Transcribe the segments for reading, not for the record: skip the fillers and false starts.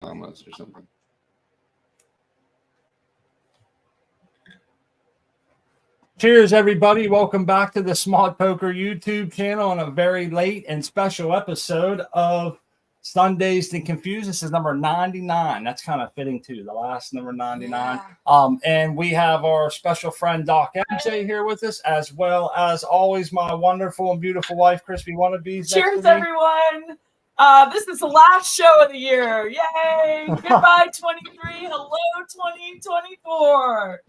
almost or something. Cheers, everybody. Welcome back to the Smart Poker YouTube channel on a very late and special episode of Sundazed and Confused. This is number 99. That's kind of fitting too. The last number 99. Yeah. And we have our special friend Doc MJ here with us, as well as always my wonderful and beautiful wife, Crispy Wannabes. Cheers, everyone. This is the last show of the year. Yay! Goodbye, 23. Hello, 2024.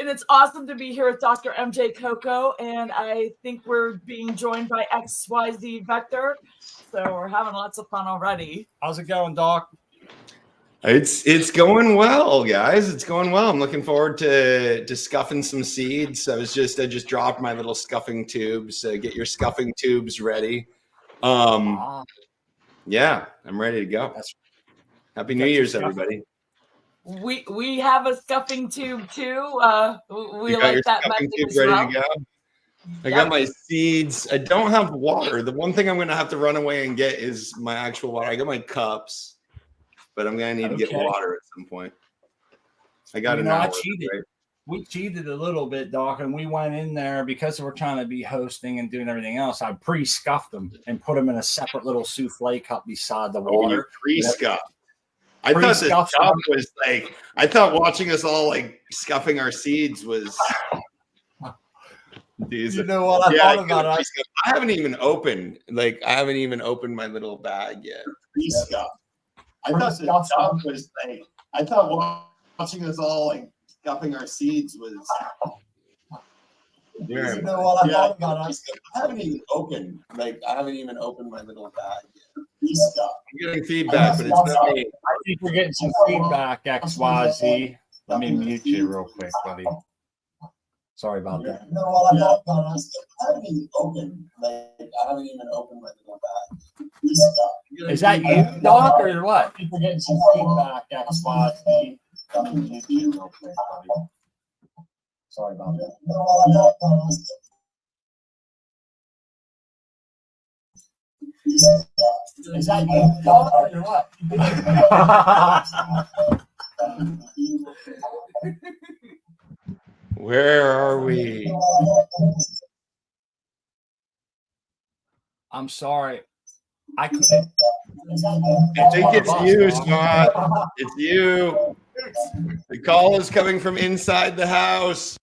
And it's awesome to be here with Dr. MJ Coco, and I think we're being joined by XYZ Vector, so we're having lots of fun already. How's it going, Doc? It's going well, guys. It's going well. I'm looking forward to scuffing some seeds. I just dropped my little scuffing tubes. So get your scuffing tubes ready. Yeah, I'm ready to go. Happy New Year's, everybody. We have a scuffing tube too. We like that method as ready well. To go. I got my seeds. I don't have water. The one thing I'm going to have to run away and get is my actual water. I got my cups, but I'm going to need to get water at some point. I got an hour. I cheated. Right? We cheated a little bit, Doc, and we went in there because we're trying to be hosting and doing everything else. I pre-scuffed them and put them in a separate little souffle cup beside the water. Pre-scuffed. I thought this job was like, I thought watching us all like scuffing our seeds was. You know what I thought about it? I haven't even opened my little bag yet. Pre-scuff. I thought this job was like, I thought watching us all like scuffing our seeds was. You know what I thought about it? I haven't even opened my little bag yet. I'm getting feedback, but it's not me. I think we're getting some feedback, XYZ. Let me mute you real quick, buddy. Sorry about that. You know what I thought about it? I haven't even opened my little bag. Is that you, Doc, or what? We're getting some feedback, XYZ. Let me mute you real quick, buddy. Sorry about that. You know what I thought about it? Is that you, Doc, or what? Where are we? I'm sorry. I couldn't. I think it's you, Scott. It's you. The call is coming from inside the house.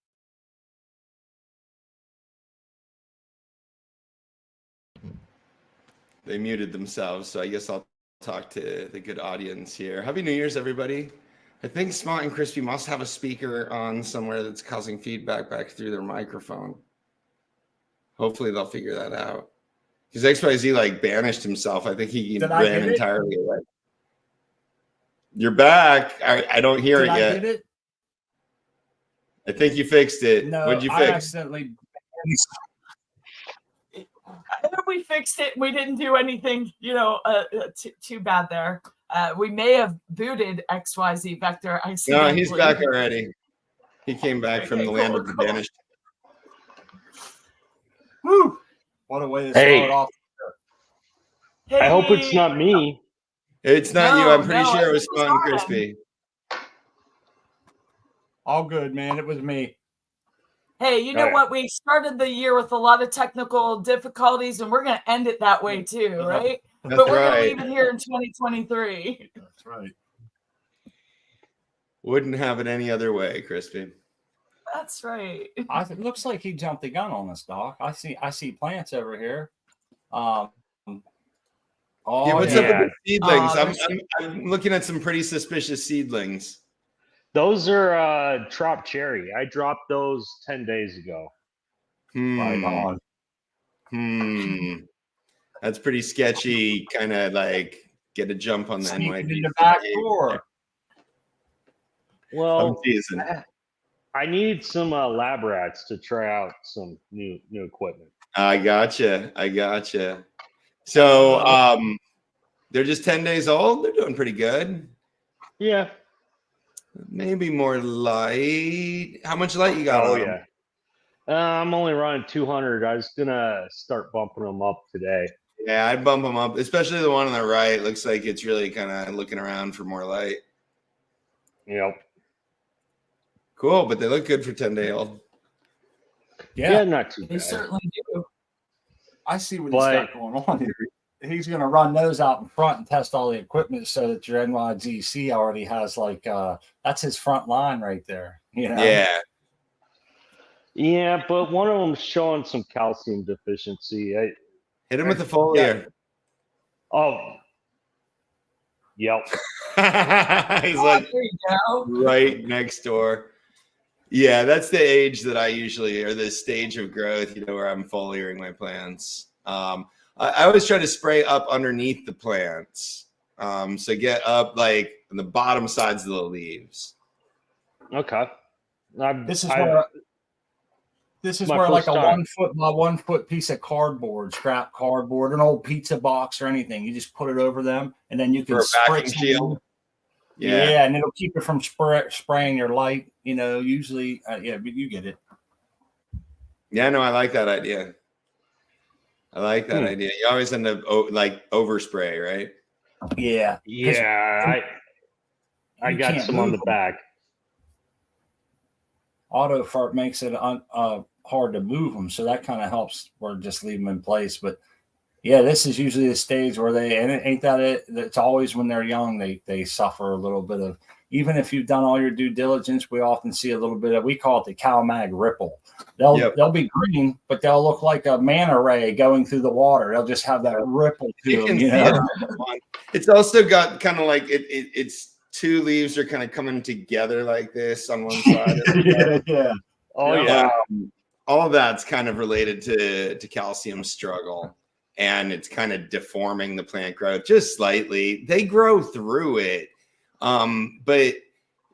They muted themselves, so I guess I'll talk to the good audience here. Happy New Year's, everybody. I think Smart and Crispy must have a speaker on somewhere that's causing feedback back through their microphone. Hopefully they'll figure that out. Because XYZ like banished himself. I think he ran entirely away. You're back. I don't hear it yet. Did it? I think you fixed it. No, what'd you I fix? accidentally. We fixed it. We didn't do anything, too bad there. We may have booted XYZ Vector. I see. No, he's back already. He came back from the land of the banished. Woo! What a way to start off. Hey. I hope it's not me. It's not you. I'm pretty sure it was Smart and Crispy. All good, man. It was me. Hey, you know what? We started the year with a lot of technical difficulties, and we're going to end it that way too, right? That's but we're right. going to leave it here in 2023. That's right. Wouldn't have it any other way, Crispy. That's right. It looks like he jumped the gun on us, Doc. I see plants over here. What's up with the seedlings? I'm looking at some pretty suspicious seedlings. Those are Trop Cherry. I dropped those 10 days ago. Right on. That's pretty sketchy. Kind of like get a jump on the NYGC. In the back door. Well, I need some lab rats to try out some new equipment. I gotcha. So they're just 10 days old. They're doing pretty good. Yeah. Maybe more light. How much light you got? Oh, yeah. I'm only running 200. I was going to start bumping them up today. Yeah, I'd bump them up, especially the one on the right. Looks like it's really kind of looking around for more light. Yep. Cool, but they look good for 10-day old. Yeah, not too They bad. certainly do. I see what But- he's got going on here. He's going to run those out in front and test all the equipment so that your NYGC already has that's his front line right there. You know? Yeah. Yeah, but one of them's showing some calcium deficiency. Hit him with the foliar. Oh, yep. He's like There you go. right next door. Yeah, that's the age that I usually, or the stage of growth, where I'm foliaring my plants. I always try to spray up underneath the plants. So get up like on the bottom sides of the leaves. Okay. This is where like a 1 foot by 1 foot piece of cardboard, scrap cardboard, an old pizza box or anything. You just put it over them, and then you can For a vacuum shield. Yeah, and it'll keep it from spraying your light. Usually, but you get it. Yeah, no, I like that idea. idea. You always end up like overspray, right? Yeah. Yeah, I got some on the back. Auto fart makes it hard to move them, so that kind of helps. Or just leave them in place. But yeah, this is usually the stage where it's always when they're young they suffer a little bit of. Even if you've done all your due diligence, we often see a little bit of, we call it the CalMag ripple. They'll be green, but they'll look like a manta ray going through the water. They'll just have that ripple to them. It's also got kind of like it's two leaves are kind of coming together like this on one side. Yeah. Oh yeah. All of that's kind of related to calcium struggle, and it's kind of deforming the plant growth just slightly. They grow through it. But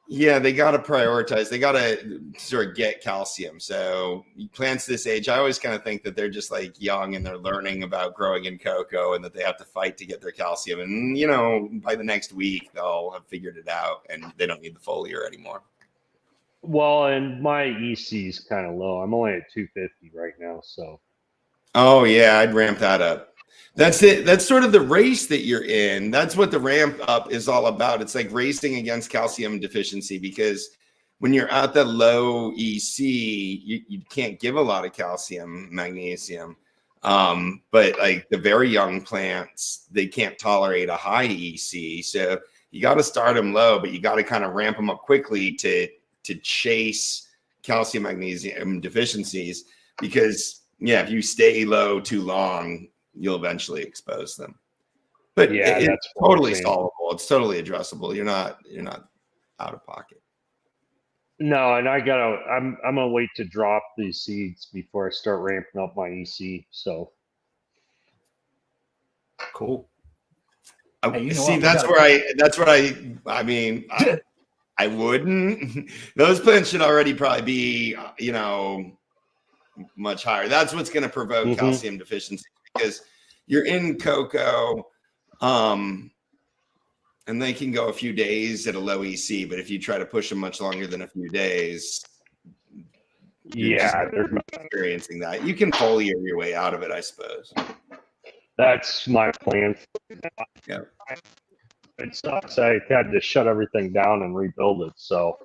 yeah, they got to prioritize. They got to sort of get calcium. So plants this age, I always kind of think that they're just like young and they're learning about growing in cocoa and that they have to fight to get their calcium. And, by the next week, they'll have figured it out and they don't need the foliar anymore. Well, and my EC is kind of low. I'm only at 250 right now. So. Oh yeah, I'd ramp that up. That's it. That's sort of the race that you're in. That's what the ramp up is all about. It's like racing against calcium deficiency, because when you're at the low EC, you can't give a lot of calcium, magnesium. But like the very young plants, they can't tolerate a high EC. So you got to start them low, but you got to kind of ramp them up quickly to chase calcium, magnesium deficiencies, because if you stay low too long, you'll eventually expose them. But yeah, it's totally solvable. It's totally addressable. You're not out of pocket. No, and I'm gonna wait to drop these seeds before I start ramping up my EC. So cool. Hey, see, that's where I mean, I wouldn't. Those plants should already probably be, much higher. That's what's going to provoke calcium deficiency, because you're in cocoa, and they can go a few days at a low EC, but if you try to push them much longer than a few days, they're experiencing that. You can foliar your way out of it, I suppose. That's my plan. Yeah. It sucks. I had to shut everything down and rebuild it, so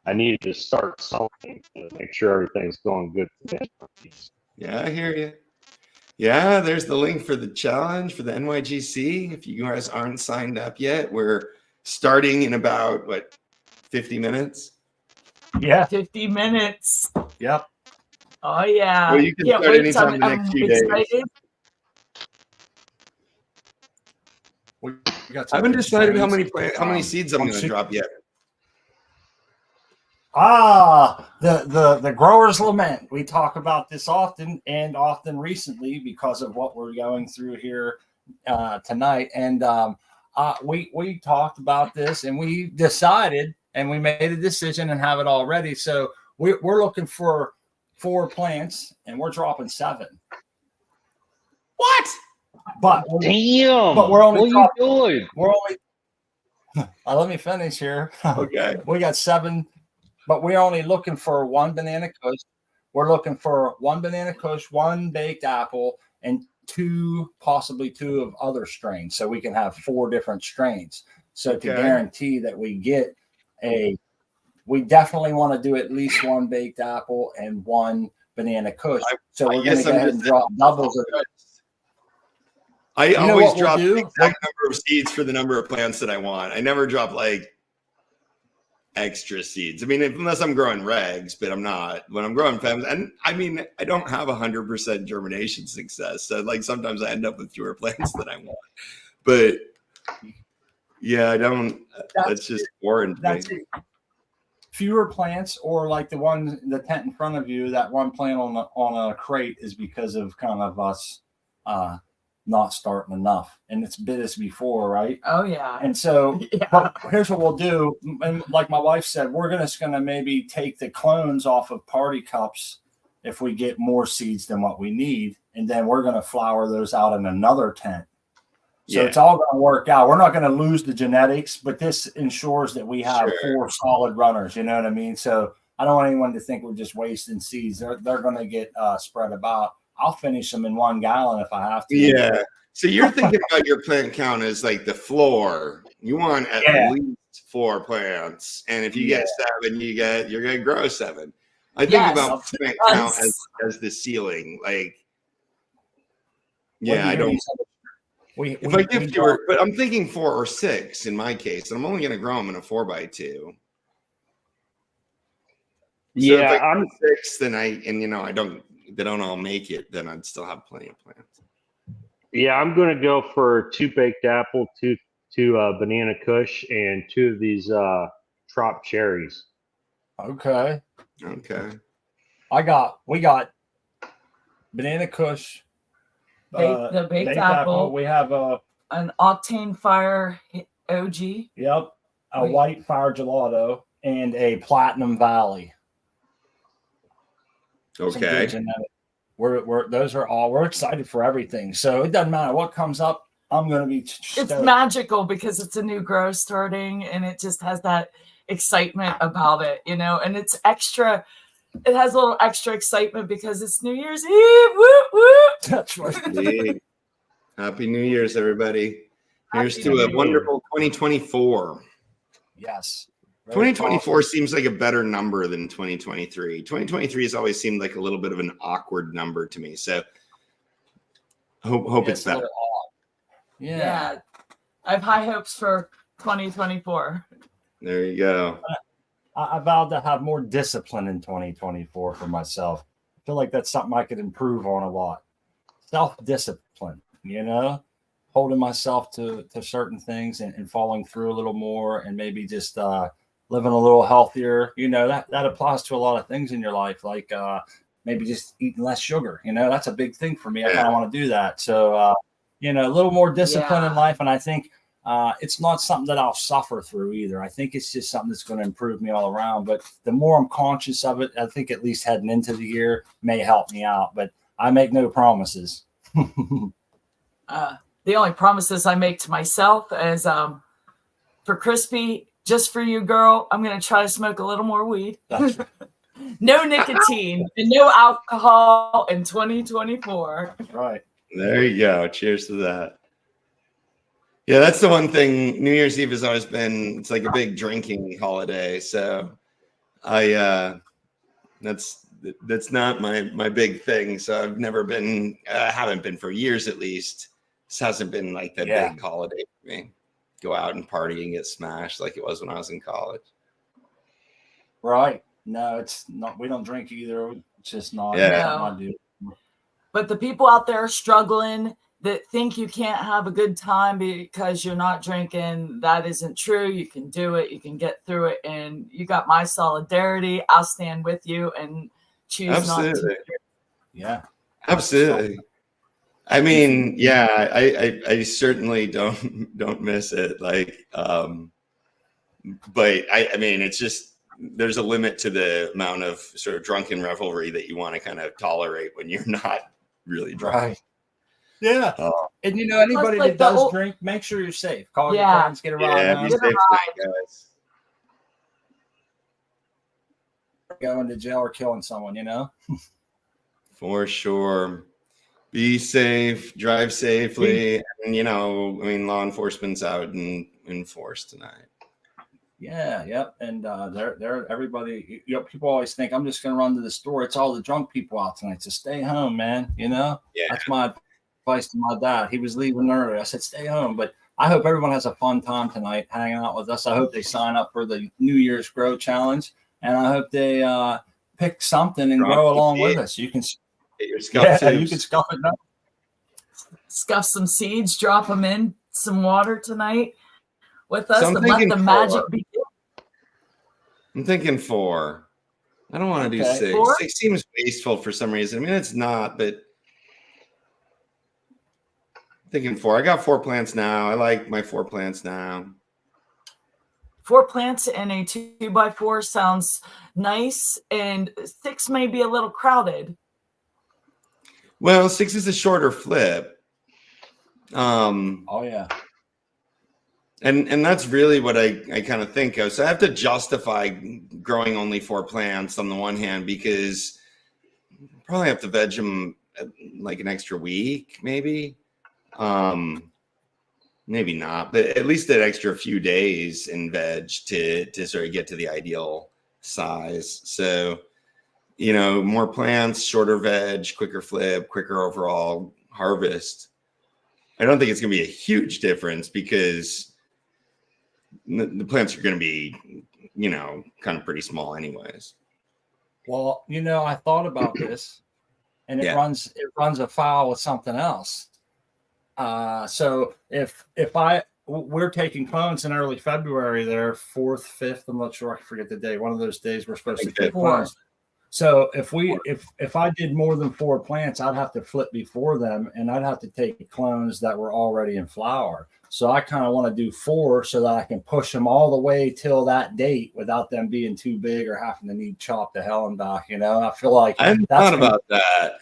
I needed to start something to make sure everything's going good for me. Yeah, I hear you. Yeah, there's the link for the challenge for the NYGC. If you guys aren't signed up yet, we're starting in about 50 minutes. Yeah, 50 minutes. Yep. Oh yeah. Well, you can start anytime the next few days. I haven't decided how many seeds I'm going to drop yet. The growers lament. We talk about this often recently because of what we're going through here tonight. And we talked about this, and we decided, and we made a decision and have it all ready. So we're looking for 4 plants, and we're dropping 7. What? But damn! But we're only what are you doing? We're only. Let me finish here. Okay. We got 7. But we're only looking for 1 banana kush. We're looking for 1 banana kush, 1 baked apple, and possibly two of other strains. So we can have 4 different strains. So to guarantee that we get we definitely want to do at least 1 baked apple and 1 banana kush. So we're going to go ahead and drop doubles. I always drop the exact number of seeds for the number of plants that I want. I never drop like extra seeds. I mean, unless I'm growing regs, but I'm not. When I'm growing fems, and I mean, I don't have 100% germination success. So like sometimes I end up with fewer plants than I want. But yeah, I don't. That's just foreign to me. Fewer plants, or like the tent in front of you, that one plant on a crate is because of kind of us not starting enough, and it's bit us before, right? Oh yeah. And so but here's what we'll do, and like my wife said, we're just gonna maybe take the clones off of party cups if we get more seeds than what we need, and then we're gonna flower those out in another tent. So it's all going to work out. We're not going to lose the genetics, but this ensures that we have 4 solid runners. You know what I mean? So I don't want anyone to think we're just wasting seeds. They're going to get spread about. I'll finish them in 1 gallon if I have to. Yeah. So you're thinking about your plant count as like the floor. You want at least 4 plants, and if you get 7, you're going to grow 7. I think about plant count as the ceiling. Like, I don't. If I get fewer, but I'm thinking 4 or 6 in my case, and I'm only going to grow them in a 4x2. So if I go 6, then I don't. They don't all make it. Then I'd still have plenty of plants. Yeah, I'm going to go for 2 baked apple, 2 banana kush, and 2 of these trop cherries. Okay. We got banana kush. The baked apple. We have an Octane Fire OG. Yep. A White Fire Gelato and a Platinum Valley. Okay. We're excited for everything. So it doesn't matter what comes up. I'm going to be stoked. It's magical because it's a new grow starting, and it just has that excitement about it, and it's extra. It has a little extra excitement because it's New Year's Eve. Whoop, whoop. That's right. Happy New Year's, everybody. Here's to a wonderful 2024. Yes. 2024 seems like a better number than 2023. 2023 has always seemed like a little bit of an awkward number to me. So hope it's better. Yeah. I have high hopes for 2024. There you go. I vowed to have more discipline in 2024 for myself. I feel like that's something I could improve on a lot. Self-discipline, holding myself to certain things and following through a little more, and maybe just living a little healthier. That applies to a lot of things in your life, like maybe just eating less sugar. That's a big thing for me. I kind of want to do that. So, a little more discipline in life. And I think it's not something that I'll suffer through either. I think it's just something that's going to improve me all around. But the more I'm conscious of it, I think at least heading into the year may help me out. But I make no promises. The only promises I make to myself is for Crispy, just for you, girl, I'm going to try to smoke a little more weed. No nicotine and no alcohol in 2024. Right. There you go. Cheers to that. Yeah, that's the one thing. New Year's Eve has always been, it's like a big drinking holiday. So that's not my big thing. So I've never been, haven't been for years at least. This hasn't been like that big holiday for me. Go out and party and get smashed like it was when I was in college. Right. No, it's not. We don't drink either. It's just not. No. But the people out there struggling that think you can't have a good time because you're not drinking, that isn't true. You can do it. You can get through it. And you got my solidarity. I'll stand with you and choose not to. Yeah. Absolutely. I mean, I certainly don't miss it. Like, but I mean, it's just, there's a limit to the amount of sort of drunken revelry that you want to kind of tolerate when you're not really drunk. Right. Yeah. And anybody that does drink, make sure you're safe. Call your parents, get around. Yeah, be safe tonight, guys. Going to jail or killing someone, For sure. be safe, drive safely, and law enforcement's out in force tonight. Yeah, yep. And they're everybody. People always think I'm just going to run to the store. It's all the drunk people out tonight. So stay home, man. Yeah. That's my advice to my dad. He was leaving early. I said, stay home. But I hope everyone has a fun time tonight hanging out with us. I hope they sign up for the New Year's Grow Challenge, and I hope they pick something and grow along with us. You can get your scuff you can scuff it up. Scuff some seeds, drop them in some water tonight with us, So and let the magic begin. I'm thinking 4. I don't want to do 6. 4? 6 seems wasteful for some reason. I mean, it's not, but I'm thinking 4. I got 4 plants now. I like my 4 plants now. 4 plants in a 2x4 sounds nice, and 6 may be a little crowded. Well, 6 is a shorter flip. Oh yeah. And that's really what I kind of think of. So I have to justify growing only 4 plants on the one hand, because I probably have to veg them like an extra week, maybe. Maybe not, but at least an extra few days in veg to sort of get to the ideal size. So, more plants, shorter veg, quicker flip, quicker overall harvest. I don't think it's going to be a huge difference because the plants are going to be, kind of pretty small anyways. Well, I thought about this, and it runs afoul with something else. So if we're taking clones in early February, they're 4th, 5th. I'm not sure. I forget the day. One of those days we're supposed to take clones. So if I did more than 4 plants, I'd have to flip before them, and I'd have to take clones that were already in flower. So I kind of want to do 4 so that I can push them all the way till that date without them being too big or having to need chopped to hell and back. I feel like I hadn't thought about that.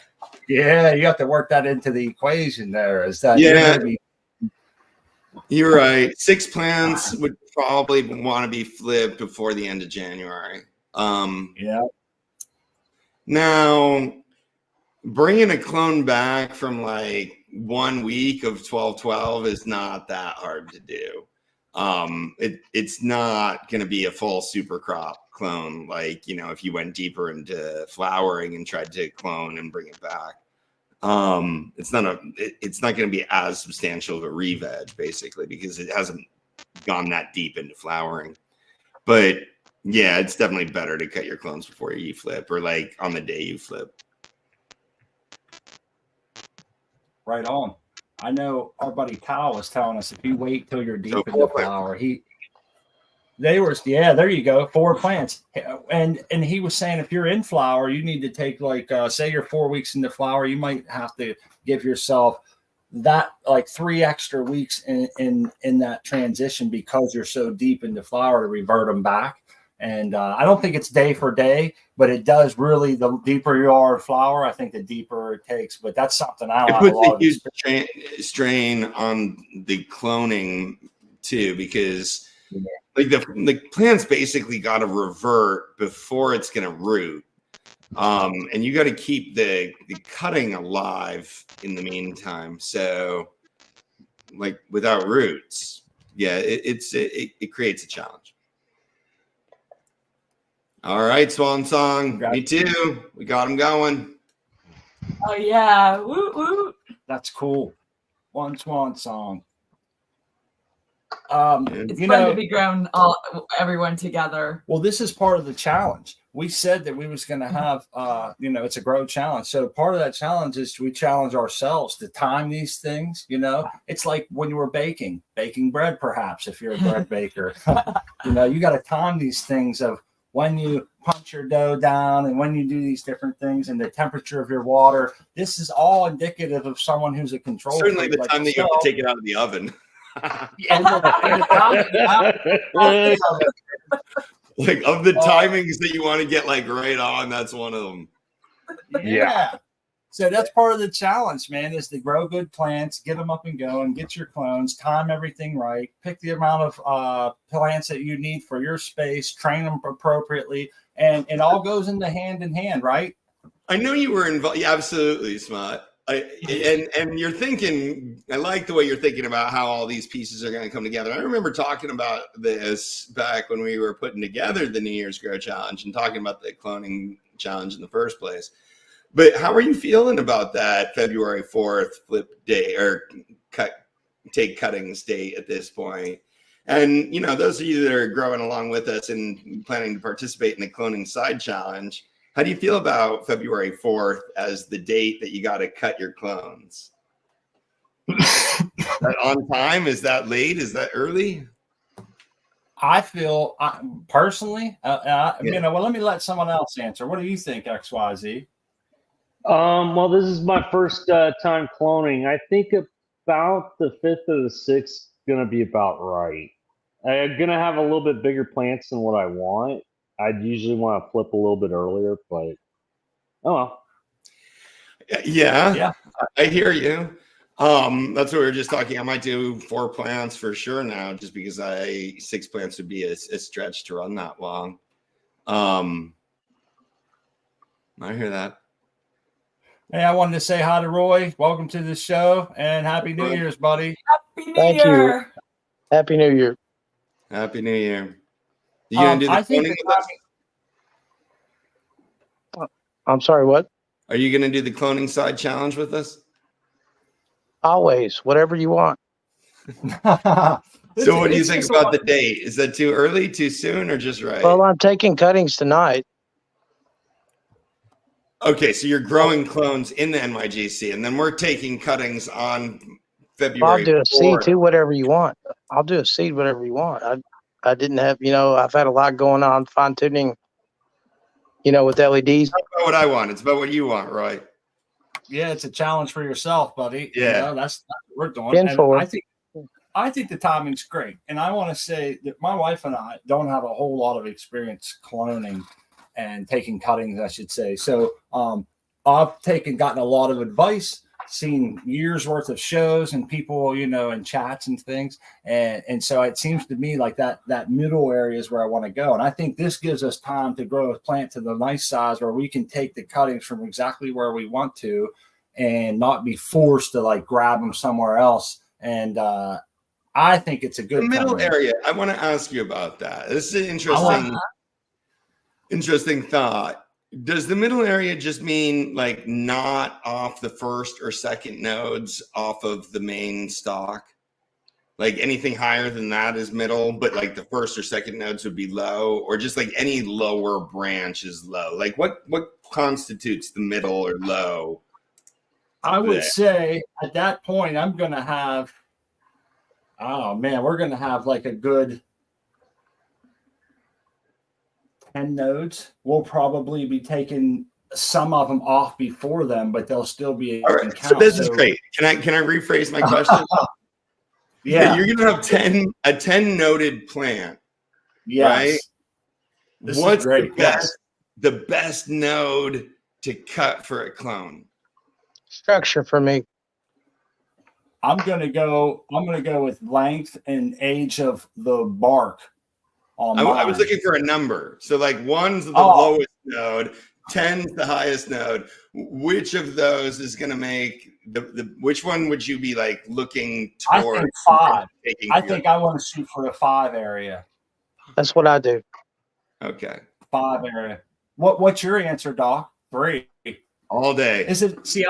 Yeah, you have to work that into the equation there. Is that you're right. 6 plants would probably want to be flipped before the end of January. Yeah. Now, bringing a clone back from like 1 week of 12-12 is not that hard to do. It's not going to be a full super crop clone. Like, if you went deeper into flowering and tried to clone and bring it back, it's not going to be as substantial of a re-veg basically, because it hasn't gone that deep into flowering. But yeah, it's definitely better to cut your clones before you flip, or like on the day you flip. Right on. I know our buddy Kyle was telling us if you wait till you're deep in the flower, there you go, 4 plants. And he was saying if you're in flower, you need to take like say you're 4 weeks into flower, you might have to give yourself that like 3 extra weeks in that transition, because you're so deep into flower, to revert them back. And I don't think it's day for day, but it does really, the deeper you are in flower, I think the deeper it takes. But that's something I don't have a lot of huge strain on the cloning too, because like the plant's basically got to revert before it's going to root. And you got to keep the cutting alive in the meantime. So like without roots, it creates a challenge. All right, Swan Song. Me too. We got them going. Oh yeah. Woo woo. That's cool. One Swan Song. It's fun to be growing everyone together. Well, this is part of the challenge. We said that we was going to have, it's a grow challenge. So part of that challenge is we challenge ourselves to time these things. It's like when you were baking bread, perhaps if you're a bread baker, you got to time these things of when you punch your dough down and when you do these different things and the temperature of your water. This is all indicative of someone who's a control. Certainly the time that you have to take it out of the oven. Like of the timings that you want to get like right on, that's one of them. Yeah. So that's part of the challenge, man, is to grow good plants, get them up and going, get your clones, time everything right, pick the amount of plants that you need for your space, train them appropriately, and it all goes into hand in hand, right? I know you were involved. Yeah, absolutely, Smart. And you're thinking, I like the way you're thinking about how all these pieces are going to come together. I remember talking about this back when we were putting together the New Year's Grow Challenge and talking about the cloning challenge in the first place. But how are you feeling about that February 4th flip day or take cuttings date at this point? And, you know, those of you that are growing along with us and planning to participate in the cloning side challenge, how do you feel about February 4th as the date that you got to cut your clones? Is that on time? Is that late? Is that early? I feel personally, you know, well, let me let someone else answer. What do you think, XYZ? Well, this is my first time cloning. I think about the 5th or the 6th going to be about right. I'm going to have a little bit bigger plants than what I want. I'd usually want to flip a little bit earlier, but oh well. Yeah, I hear you. That's what we were just talking. I might do 4 plants for sure now, just because 6 plants would be a stretch to run that long. I hear that. Hey, I wanted to say hi to Roy. Welcome to the show and Happy New Year's, buddy. Happy New Year. Happy New Year. Happy New Year. You gonna do the cloning with us? I'm sorry, what? Are you gonna do the cloning side challenge with us? Always, whatever you want. So what do you think about the date? Is that too early, too soon, or just right? Well, I'm taking cuttings tonight. Okay, so you're growing clones in the NYGC, and then we're taking cuttings on February. I'll do a 4th. seed too, whatever you want. I'll do a seed, whatever you want. I didn't have, you know, I've had a lot going on, fine tuning, you know, with LEDs. It's not about what I want. It's about what you want, Roy. Yeah, it's a challenge for yourself, buddy. Yeah, you know, that's what we're doing. And forward. I think the timing's great. And I want to say that my wife and I don't have a whole lot of experience cloning and taking cuttings, I should say. So I've gotten a lot of advice, seen years worth of shows and people, you know, and chats and things. And so it seems to me like that middle area is where I want to go. And I think this gives us time to grow a plant to the nice size where we can take the cuttings from exactly where we want to and not be forced to like grab them somewhere else. And I think it's a good middle area. I want to ask you about that. This is an interesting thought. Does the middle area just mean like not off the first or second nodes off of the main stalk? Like anything higher than that is middle, but like the first or second nodes would be low, or just like any lower branch is low? Like what constitutes the middle or low? I would say at that point, I'm going to have, oh man, we're going to have like a good 10 nodes. We'll probably be taking some of them off before them, but they'll still be. All right, so this is great. Can I rephrase my question? Yeah, you're gonna have a 10 noded plant. Yes. Right. What's great? The best node to cut for a clone? Structure for me. I'm gonna go with length and age of the bark. I was looking for a number. So like 1's the lowest node, 10's the highest node. Which of those is going to make which one would you be like looking toward? I think 5. I think I want to shoot for the 5 area. That's what I do. Okay. 5 area. What's your answer, Doc? 3. All day. Is it? See,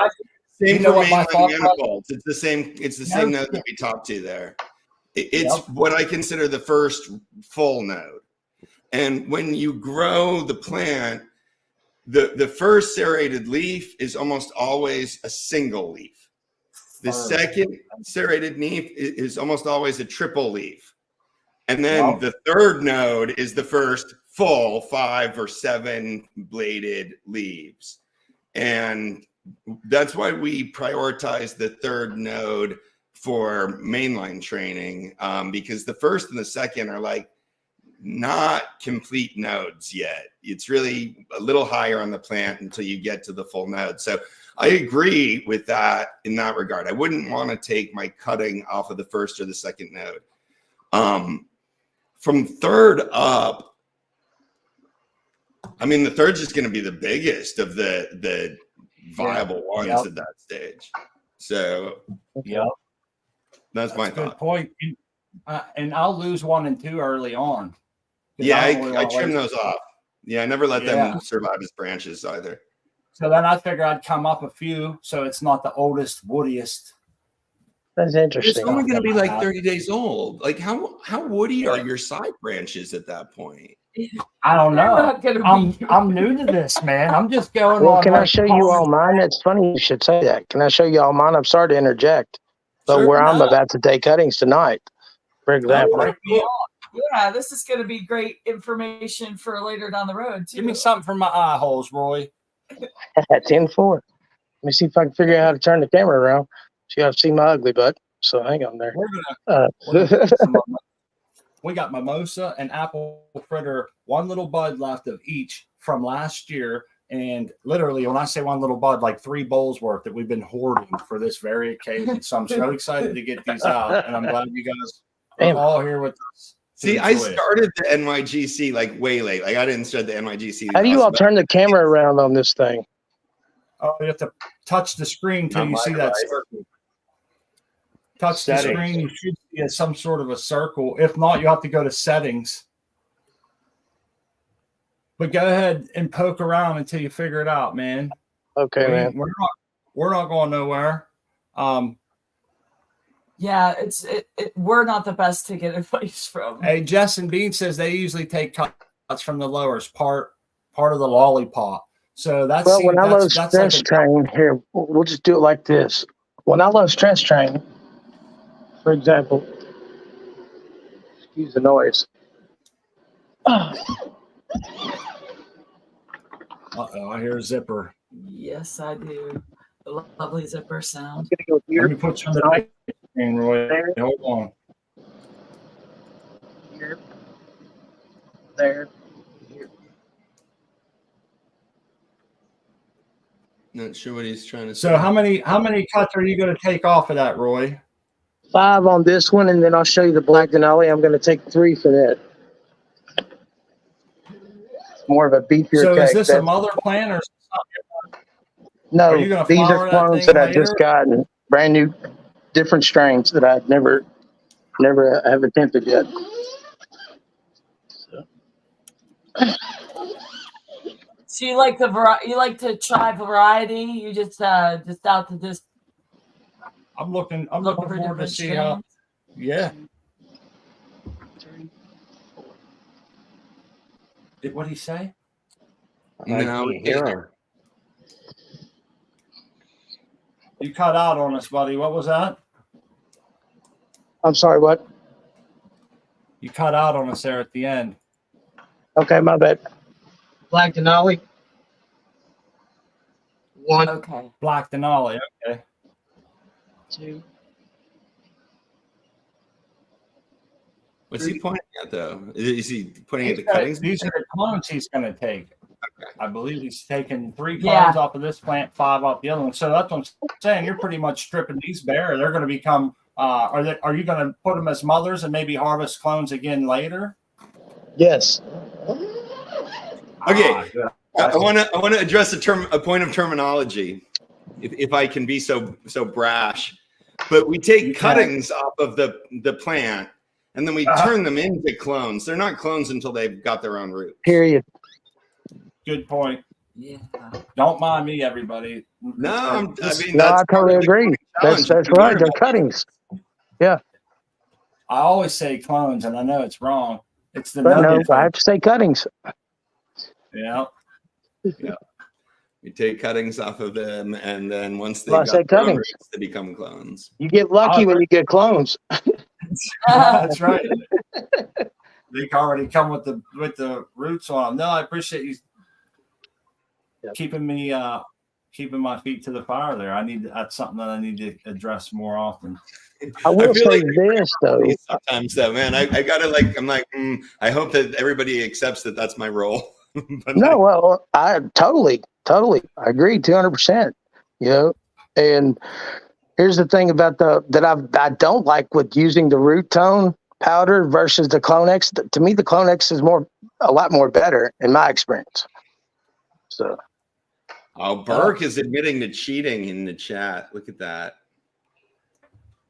same for me on manifolds. It's the same. It's the same node that we talked to there. It's what I consider the first full node. And when you grow the plant, the first serrated leaf is almost always a single leaf. The second serrated leaf is almost always a triple leaf. And then the third node is the first full 5 or 7 bladed leaves. And that's why we prioritize the third node for mainline training, because the first and the second are like not complete nodes yet. It's really a little higher on the plant until you get to the full node. So I agree with that in that regard. I wouldn't want to take my cutting off of the first or the second node. From third up, I mean, the third's just going to be the biggest of the viable ones Yep. at that stage. So Yep. that's my That's a good thought. point. And I'll lose 1 and 2 early on. 'Cause Yeah, don't really I wanna trim waste- those off. Yeah, I never let Yeah. them survive as branches either. So then I figure I'd come up a few, so it's not the oldest, woodiest. That's It's interesting. only going to be like Yeah. 30 days old. Like how woody are Yeah. your side branches at that point? I don't They're know. not gonna be- I'm new to this, man. I'm just going Well, on. can I like, show you all mine? That's funny you should say that. Can I show you all mine? I'm sorry to interject, but Sure. where I'm about to take cuttings tonight, for example. break me up. Yeah, this is going to be great information for later down the road too. Give me something for my eye holes, Roy. At 10-4. Let me see if I can figure out how to turn the camera around. So you have to see my ugly butt. So hang on there. We're gonna put some Uh, we got mimosa and apple fritter, one little bud left of each from last year. And literally, when I say one little bud, like 3 bowls worth that we've been hoarding for this very occasion. So I'm so excited to get these out. And I'm glad you guys are Damn. all here with us. to See, I enjoy it. started the NYGC like way late. Like I didn't start the NYGC. how do you all but turn the camera around on this thing? Oh, you have to touch the screen till Not you my see that device. circle. Touch Settings. the screen, you should see some sort of a circle. If not, you have to go to settings. But go ahead and poke around until you figure it out, man. Okay, man. We're not going nowhere. Yeah, we're not the best to get advice from. Hey, Jess and Bean says they usually take cuts from the lowest part of the lollipop. So that's Well, when I load that's stress like train, here, we'll just do it like this. When I load stress train, for example, excuse the noise. I hear a zipper. Yes, I do. The lovely zipper sound. I'm gonna go Let here, me put you on the screen, Roy. There. Hold on. here, there, here. Not sure what he's trying to say. So how many cuts are you going to take off of that, Roy? 5 on this one, and then I'll show you the black Denali. I'm going to take 3 for that. More of a beefier So cake. is this a That's- mother plant or something? No, Are you gonna these flower are that clones thing that I just later? gotten, brand new, different strains that I've never have attempted yet. So you like you like to try variety? You just out to just I'm looking look for forward to different see how. strains? Yeah. What did he say? I No, can't hear him. You cut out on us, buddy. What was that? I'm sorry, what? You cut out on us there at the end. Okay, my bad. Black Denali. 1, Okay. Black Denali. Okay. 2. What's he pointing at though? Is he pointing at the cuttings? These are the clones he's going to take. Okay. I believe he's taking 3 Yeah. clones off of this plant, 5 off the other one. So that's what I'm saying. You're pretty much stripping these bare. They're going to become. Are you going to put them as mothers and maybe harvest clones again later? Yes. Okay. Good. I want to address a point of terminology, if I can be so brash. But we take You can. cuttings off of the plant, and then we turn them into clones. They're not clones until they've got their own roots. Period. Good point. Yeah. Don't mind me, everybody. No, I mean No, I that's totally agree. That's challenge. right. They're cuttings. I always say clones, and I know it's wrong. It's the But no, nugget. I have to say cuttings. Yeah. We take cuttings off of them, and then once they Well, I got said their own cuttings. roots, they become clones. You get lucky when you get clones. That's right. They already come with the roots on them. No, I appreciate you Yep. keeping my feet to the fire there. That's something that I need to address more often. I will feel say like this though. Sometimes though, man, I gotta I'm like, I hope that everybody accepts that that's my role. But No, well, I totally, I agree 200%. You know, and here's the thing about I don't like with using the root tone powder versus the Clone-X. To me, the Clone-X is a lot more better in my experience. So Oh, Burke is admitting to cheating in the chat. Look at that.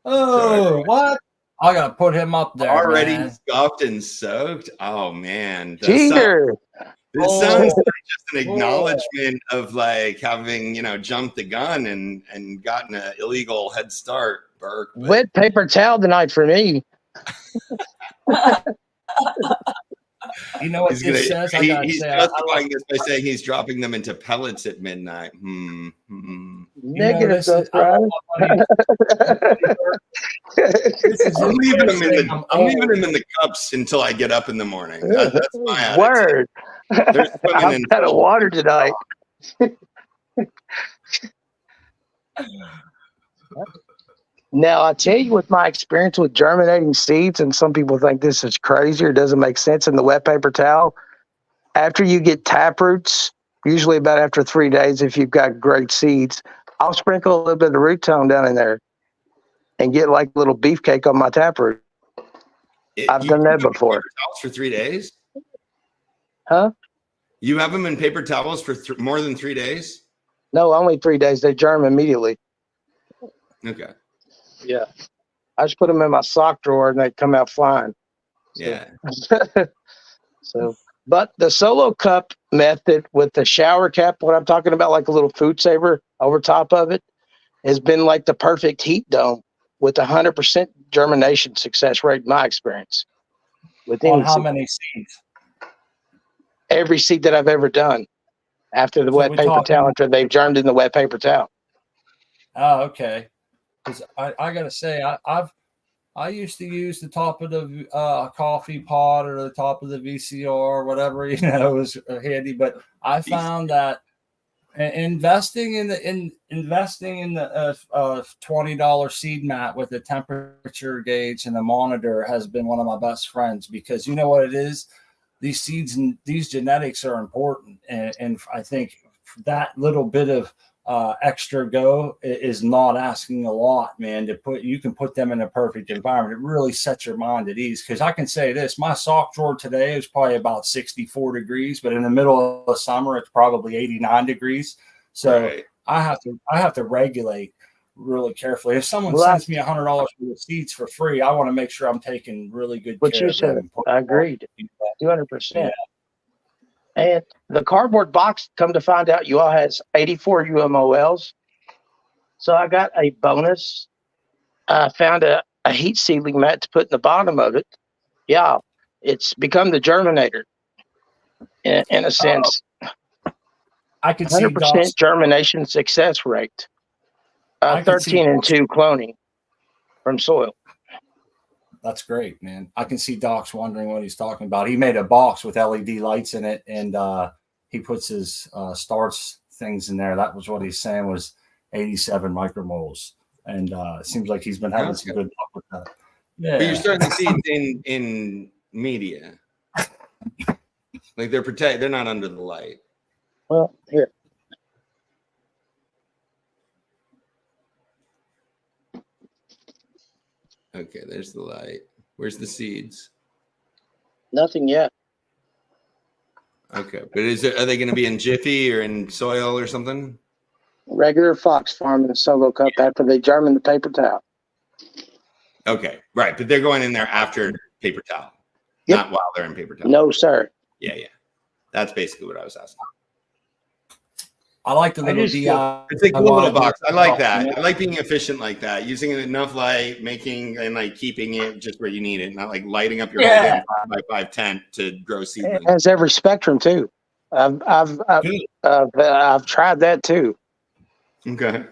Oh, Sorry. what? I gotta put him up there. Already Man. scuffed and soaked. Oh man, Cheater. this sounds like just an acknowledgement of like having jumped the gun and gotten an illegal head start, Burke. But Wet paper towel tonight for me. You know what this says? I gotta he's say, justifying this by saying he's dropping them into pellets at midnight. Negative, this right? I'm leaving him in the cups until I get up in the morning. That's my attitude. Word. They're swimming I'm in out of water tonight. Now, I tell you, with my experience with germinating seeds, and some people think this is crazy or doesn't make sense in the wet paper towel, after you get tap roots, usually about after 3 days, if you've got great seeds, I'll sprinkle a little bit of root tone down in there and get like a little beefcake on my tap root. I've done that before. Paper towels for 3 days? Huh? You have them in paper towels for more than 3 days? No, only 3 days. They germ immediately. Okay. Yeah. I just put them in my sock drawer and they come out flying. Yeah. So, but the solo cup method with the shower cap, what I'm talking about, like a little food saver over top of it, has been like the perfect heat dome with 100% germination success rate in my experience. With on how seed. many seeds? Every seed that I've ever done after the wet paper towel, after they've germed in the wet paper towel. Oh, okay. Because I gotta say, I used to use the top of the coffee pot or the top of the VCR, whatever was handy. But I found that investing in the $20 seed mat with a temperature gauge and a monitor has been one of my best friends, because you know what it is. These seeds and these genetics are important, and I think that little bit of extra go is not asking a lot, man. You can put them in a perfect environment. It really sets your mind at ease. Because I can say this: my sock drawer today is probably about 64 degrees, but in the middle of summer, it's probably 89 degrees. So right. I have to regulate really carefully. If someone sends me $100 for the seeds for free, I want to make sure I'm taking really good care of them. I agreed, 200%. And the cardboard box, come to find out, you all has 84 UMOLs. So I got a bonus. I found a heat sealing mat to put in the bottom of it. Yeah, it's become the germinator in a sense. I could see 100% germination success rate. 13-2 cloning from soil. That's great, man. I can see Doc's wondering what he's talking about. He made a box with LED lights in it, and he puts his starts things in there. That was what he's saying was 87 micromoles. And it seems like he's been having some good luck with that. Yeah. But you're starting to see it in media. Like they're not under the light. Well, here. Okay, there's the light. Where's the seeds? Nothing yet. Okay, but are they going to be in Jiffy or in soil or something? Regular Fox Farm in a solo cup after they germ in the paper towel. Okay, right, but they're going in there after paper towel, not while they're in paper towel. No, sir. Yeah. That's basically what I was asking. I like the little DI. It's a cool little box. I like that. I like being efficient like that, using enough light, and like keeping it just where you need it, not like lighting up your whole damn 5x5 tent to grow seedlings. It has every spectrum too. I've tried that too. Okay.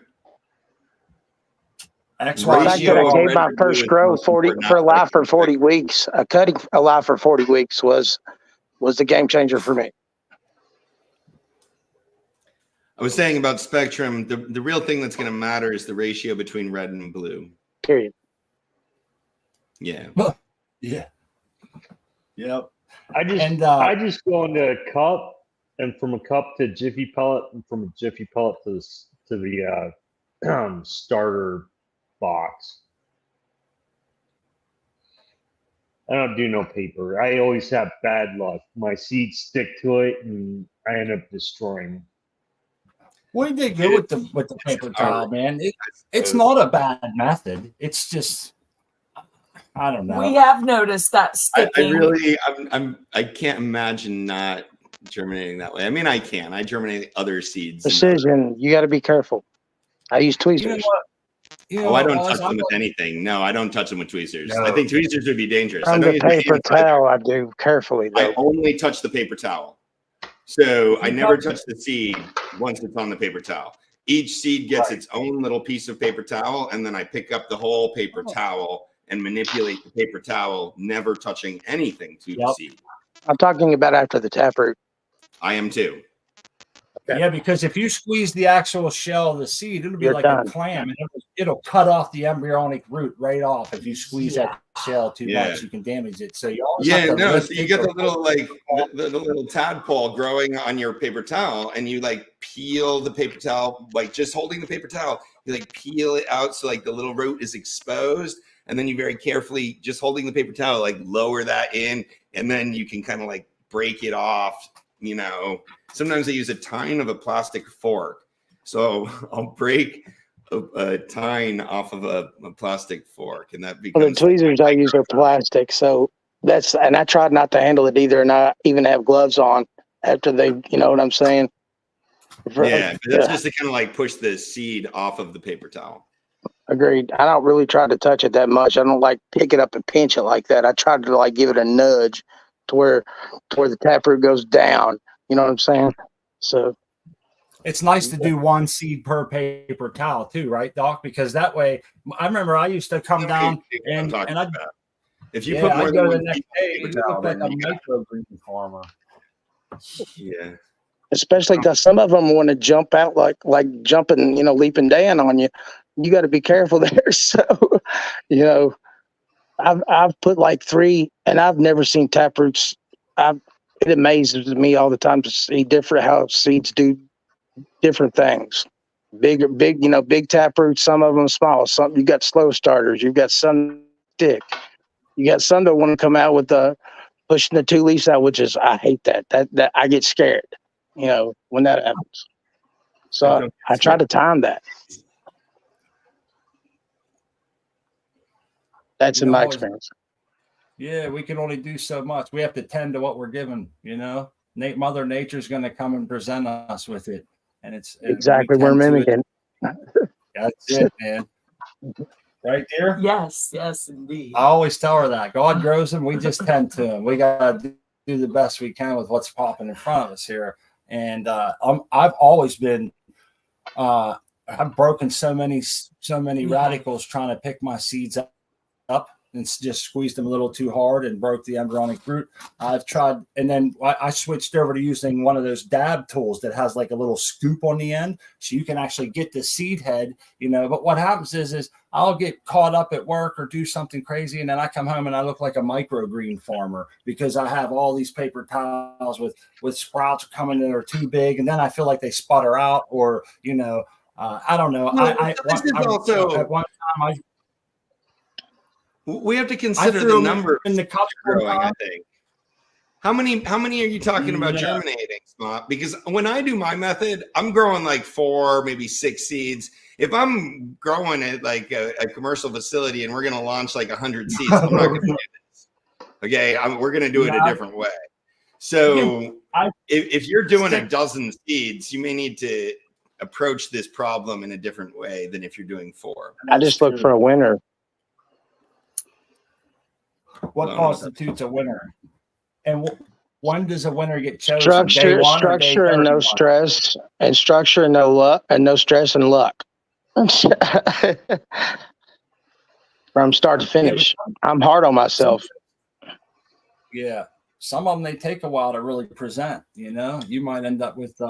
The fact that I gave my first grow 40 for 40 weeks, cutting alive for 40 weeks was the game changer for me. I was saying about spectrum, the real thing that's going to matter is the ratio between red and blue. Period. Yeah. Yeah. Yep. I just go into a cup, and from a cup to Jiffy pellet, and from a Jiffy pellet to the starter box. I don't do no paper. I always have bad luck. My seeds stick to it, and I end up destroying. We did good with the paper towel, man. It's not a bad method. It's just, I don't know. We have noticed that sticking. I can't imagine not germinating that way. I mean, I can. I germinate other seeds. Precision. You got to be careful. I use tweezers. You know what? I don't touch them with anything. No, I don't touch them with tweezers. No. I think tweezers would be dangerous. On the paper towel, I do carefully, though. I only touch the paper towel. So I never touch the seed once it's on the paper towel. Each seed gets its own little piece of paper towel, and then I pick up the whole paper towel and manipulate the paper towel, never touching anything to the seed. I'm talking about after the taproot. I am too. Okay. Yeah, because if you squeeze the actual shell of the seed, it'll be like a clam, and it'll cut off the embryonic root right off. If you squeeze that shell too much, you can damage it. So you always have to so you get the little the little tadpole growing on your paper towel, and you like peel the paper towel, like just holding the paper towel, you like peel it out so like the little root is exposed, and then you very carefully just holding the paper towel like lower that in, and then you can kind of like break it off. You know, sometimes I use a tine of a plastic fork. So I'll break a tine off of a plastic fork, and that becomes. Well, the tweezers I use are plastic, so and I tried not to handle it either, and I even have gloves on after they, you know what I'm saying? That's just to kind of like push the seed off of the paper towel. Agreed. I don't really try to touch it that much. I don't like pick it up and pinch it like that. I try to like give it a nudge to where the taproot goes down. You know what I'm saying? So it's nice to do one seed per paper towel too, right, Doc? Because that way, I remember I used to come down and I. If you put more than one seed you look like a microgreen farmer. Yeah. Especially because some of them want to jump out like jumping, you know, leaping down on you. You got to be careful there. So, you know, I've put like 3, and I've never seen taproots. It amazes me all the time to see how seeds do different things. Big, you know, big taproots. Some of them small. Some you got slow starters. You've got some thick. You got some that want to come out with pushing the 2 leaves out, which is I hate that. That I get scared. You know when that happens. So I try to time that. That's in my experience. Yeah, we can only do so much. We have to tend to what we're given, you know. Mother Nature's going to come and present us with it. And it's exactly we're mimicking. That's it, man. Right, dear? Yes, indeed. I always tell her that. God grows them, we just tend to them. We got to do the best we can with what's popping in front of us here. And I've always been I've broken so many radicals trying to pick my seeds up and just squeezed them a little too hard and broke the embryonic root. I've tried, and then I switched over to using one of those dab tools that has like a little scoop on the end, so you can actually get the seed head, you know. But what happens is I'll get caught up at work or do something crazy, and then I come home and I look like a microgreen farmer because I have all these paper towels with sprouts coming that are too big, and then I feel like they sputter out, or you know, I don't know. At one time we have to consider the number in the cup growing, I think. How many are you talking about germinating, Smart? Because when I do my method, I'm growing like 4, maybe 6 seeds. If I'm growing at like a commercial facility and we're going to launch like 100 seeds, I'm not going to do this. Okay, we're going to do it a different way. So if you're doing a dozen seeds, you may need to approach this problem in a different way than if you're doing 4. I just look for a winner. What constitutes a winner? And when does a winner get chosen? Structure and no stress, and structure and no luck, and no stress and luck. From start to finish. I'm hard on myself. Yeah. Some of them, they take a while to really present, you know. You might end up with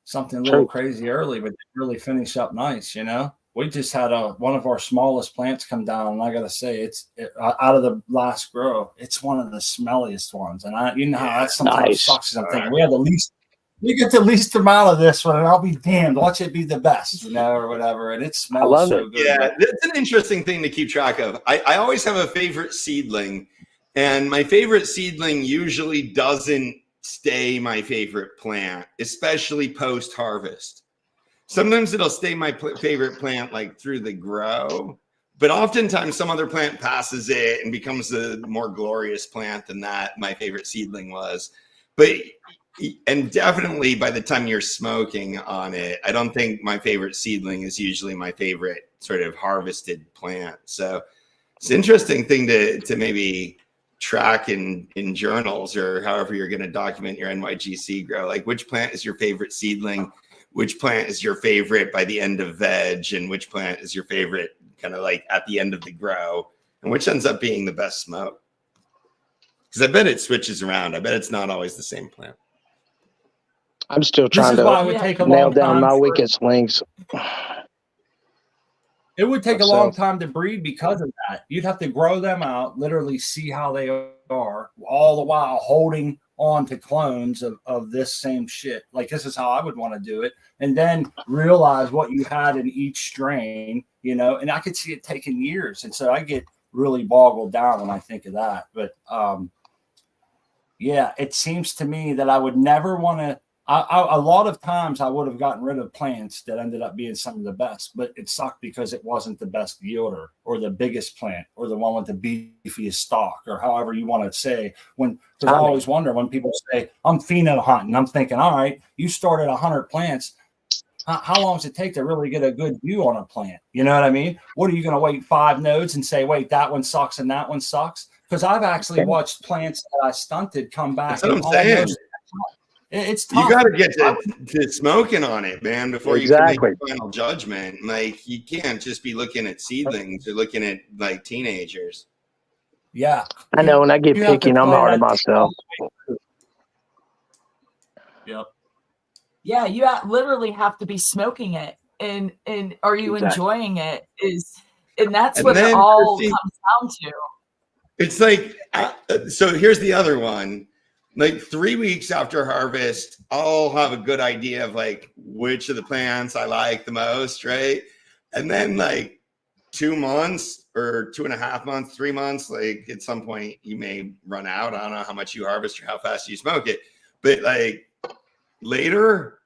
something a little crazy early, but really finish up nice, you know. We just had one of our smallest plants come down, and I got to say, out of the last grow, it's one of the smelliest ones. And you know how that sometimes sucks. I'm thinking we get the least amount of this one, and I'll be damned. Watch it be the best, you know, or whatever. And it smells so good. Yeah, it's an interesting thing to keep track of. I always have a favorite seedling, and my favorite seedling usually doesn't stay my favorite plant, especially post-harvest. sometimes it'll stay my favorite plant like through the grow, but oftentimes some other plant passes it and becomes a more glorious plant than that my favorite seedling was. But and definitely by the time you're smoking on it, I don't think my favorite seedling is usually my favorite sort of harvested plant. So it's an interesting thing to maybe track in journals or however you're going to document your NYGC grow. Like, which plant is your favorite seedling? Which plant is your favorite by the end of veg? And which plant is your favorite kind of like at the end of the grow? And which ends up being the best smoke? Because I bet it switches around. I bet it's not always the same plant. I'm still This trying is why it to would take a nail long down time. my weakest links. It would take a long myself. time to breed because of that. You'd have to grow them out, literally see how they are, all the while holding on to clones of this same shit. Like, this is how I would want to do it. And then realize what you had in each strain, you know, and I could see it taking years. And so I get really boggled down when I think of that. But yeah, it seems to me that I would never want to. A lot of times I would have gotten rid of plants that ended up being some of the best, but it sucked because it wasn't the best yielder or the biggest plant or the one with the beefiest stalk or however you want to say. Because I always wonder when people say, I'm pheno hunting, I'm thinking, all right, you started 100 plants. How long does it take to really get a good view on a plant? You know what I mean? What are you going to wait 5 nodes and say, wait, that one sucks and that one sucks? Because I've actually watched plants that I stunted come back. That's what I'm saying. It's tough. You got to get to smoking on it, man, before you can make a final judgment. Like, you can't just be looking at seedlings. You're looking at like teenagers. Yeah, I know. When I get picky, I'm hard on myself. Yep. Yeah, you literally have to be smoking it, and are you enjoying it? And that's what it all comes down to. It's like, so here's the other one. Like 3 weeks after harvest, I'll have a good idea of like which of the plants I like the most, right? And then like 2 months or 2.5 months, 3 months, like at some point you may run out. I don't know how much you harvest or how fast you smoke it, but like later,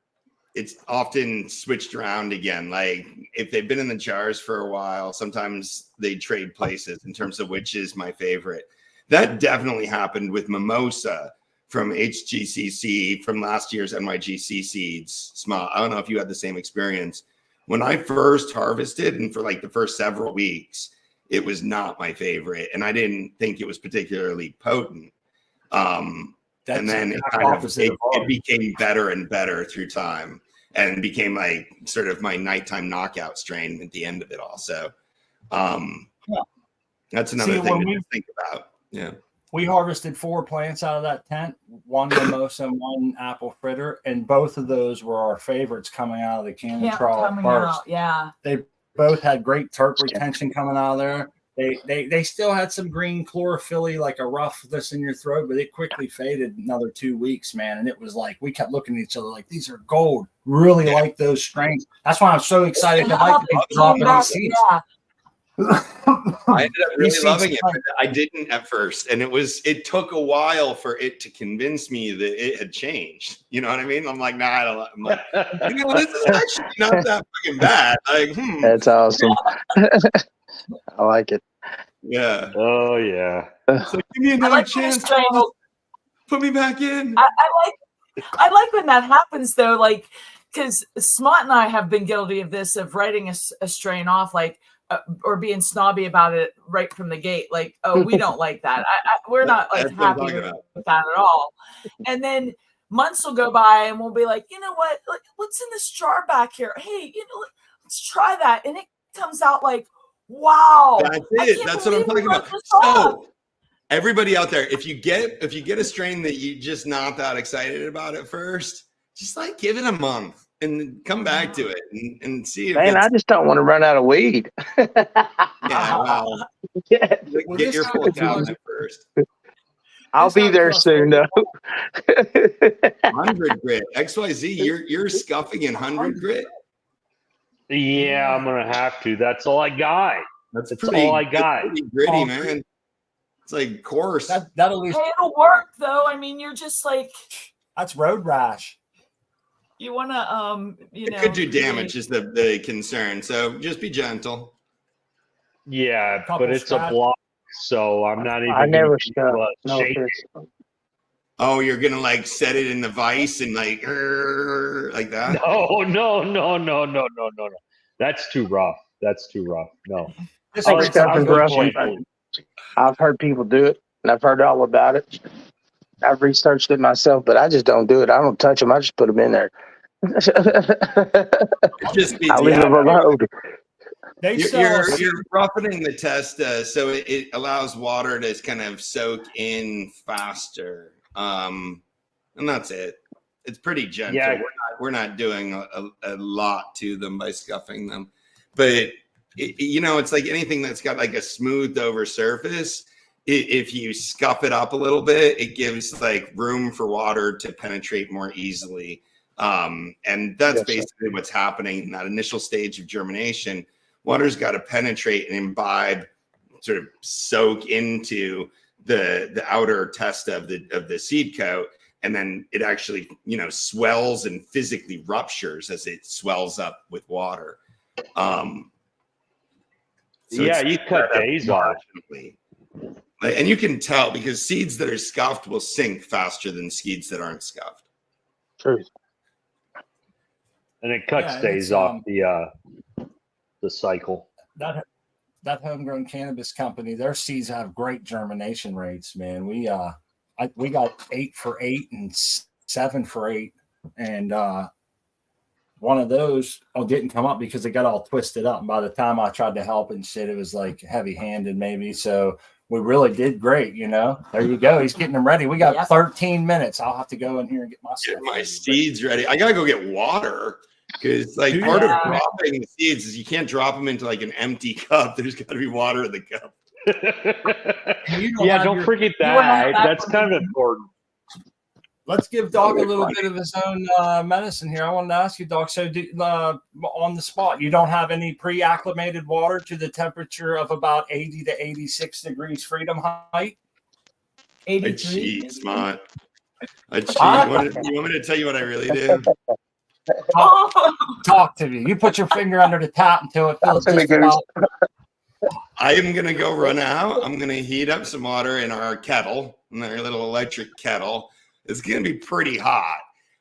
it's often switched around again. Like if they've been in the jars for a while, sometimes they trade places in terms of which is my favorite. That definitely happened with Mimosa from HGCC from last year's NYGC seeds. Small. I don't know if you had the same experience. When I first harvested and for like the first several weeks, it was not my favorite. And I didn't think it was particularly potent. And then it became better and better through time and became like sort of my nighttime knockout strain at the end of it all. So that's another thing to think about. Yeah. We harvested 4 plants out of that tent, 1 mimosa and 1 apple fritter, and both of those were our favorites coming out of the cannon trawl first. Yeah. They both had great terp retention coming out of there. They still had some green chlorophyll, like a roughness in your throat, but it quickly faded another 2 weeks, man. And it was like we kept looking at each other like, these are gold. Really like those strains. That's why I'm so excited to like to be dropping these seeds. Yeah. I ended up really loving it, but I didn't at first. And it took a while for it to convince me that it had changed. You know what I mean? I'm like, nah, I don't. I'm like, you know, this is actually not that fucking bad. Like, That's awesome. I like it. Yeah. Oh yeah. So give me another chance. Put me back in. I like when that happens though, like, because Smart and I have been guilty of this, of writing a strain off, like, or being snobby about it right from the gate. Like, oh, we don't like that. We're not like happy with that at all. And then months will go by and we'll be like, you know what? Like, what's in this jar back here? Hey, you know, let's try that. And it comes out like, wow. That's it. That's what I'm talking about. So everybody out there, if you get a strain that you just not that excited about at first, just like give it a month and come back to it and see if I just don't want to run out of weed. Yeah, well, get your full count at first. I'll be there soon though. 100 grit. XYZ, you're scuffing in 100 grit? Yeah, I'm gonna have to. That's all I got. That's all I got. Pretty gritty, man. It's like coarse. That'll least. Hey, it'll work though. I mean, you're just like, that's road rash. You want to, It could do damage is the concern. So just be gentle. Yeah, Couple but it's a scratch- block, so I'm not even. I never gonna stuck. No, shake seriously. Oh, you're gonna like set it in the vise and like that? No. That's too rough. No. This Oh, is stuffing's rough. gently. I've heard people do it, and I've heard all about it. I've researched it myself, but I just don't do it. I don't touch them. I just put them in there. It just means I leave them alone. They sell you're roughening the test so it allows water to kind of soak in faster. And that's it. It's pretty gentle. Yeah. We're not doing a lot to them by scuffing them, but it's like anything that's got like a smoothed over surface. If you scuff it up a little bit, it gives like room for water to penetrate more easily. And that's basically what's happening in that initial stage of germination. Water's got to penetrate and imbibe, sort of soak into the outer test of the seed coat, and then it actually swells and physically ruptures as it swells up with water. You cut days off. And you can tell because seeds that are scuffed will sink faster than seeds that aren't scuffed. Truth. And it cuts days off the cycle. That homegrown cannabis company, their seeds have great germination rates, man. We got 8 for 8 and 7 for 8, and one of those didn't come up because it got all twisted up. And by the time I tried to help and shit, it was like heavy-handed maybe. So we really did great, There you go. He's getting them ready. We got 13 minutes. I'll have to go in here and get my seeds ready. I gotta go get water. Because part of dropping the seeds is you can't drop them into like an empty cup. There's got to be water in the cup. Don't forget that. That's kind of important. Let's give Doc a little bit of his own medicine here. I wanted to ask you, Doc, so on the spot, you don't have any pre-acclimated water to the temperature of about 80 to 86 degrees freedom height? 83? I cheat, smart. I cheat. You want me to tell you what I really do? Talk to me. You put your finger under the tap until it feels just about. I am going to go run out. I'm going to heat up some water in our kettle, in our little electric kettle. It's going to be pretty hot.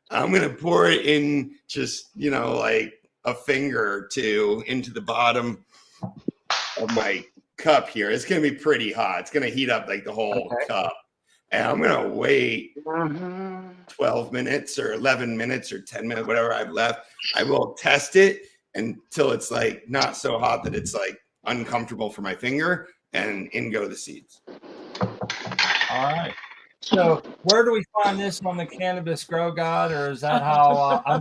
I'm going to pour it in just, like a finger or two into the bottom of my cup here. It's going to be pretty hot. It's going to heat up like the whole cup. And I'm going to wait 12 minutes or 11 minutes or 10 minutes, whatever I've left. I will test it until it's like not so hot that it's like uncomfortable for my finger, and in go the seeds. All right. So where do we find this on the Cannabis Grow Guide, or is that how I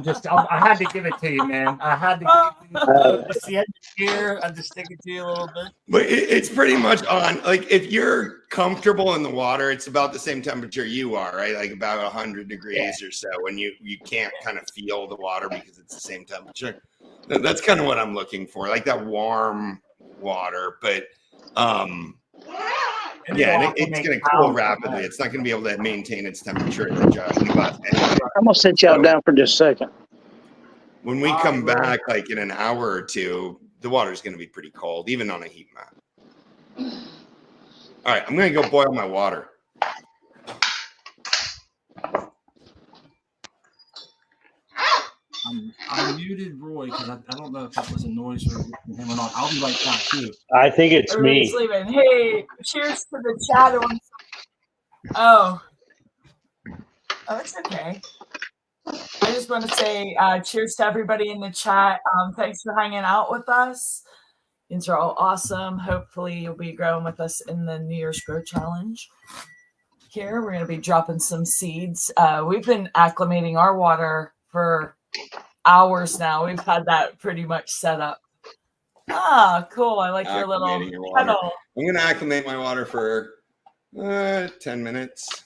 had to give it to you, man. I had to give you here. I just stick it to you a little bit. But it's pretty much on, like, if you're comfortable in the water, it's about the same temperature you are, right? Like about 100 degrees or so, when you can't kind of feel the water because it's the same temperature. That's kind of what I'm looking for, like that warm water. But it's going to cool rapidly. It's not going to be able to maintain its temperature in the jar. I'm going to sit y'all down for just a second. When we come back, like in an hour or two, the water is going to be pretty cold, even on a heat mat. All right, I'm going to go boil my water. I muted Roy because I don't know if that was a noise or him or not. I'll be right back too. I think it's Everybody's me. Leaving. Hey, cheers to the chat. Oh, it's okay. I just want to say cheers to everybody in the chat. Thanks for hanging out with us. These are all awesome. Hopefully you'll be growing with us in the New Year's Grow Challenge. Here, we're going to be dropping some seeds. We've been acclimating our water for hours now. We've had that pretty much set up. Cool. I like your little kettle. I'm going to acclimate my water for 10 minutes.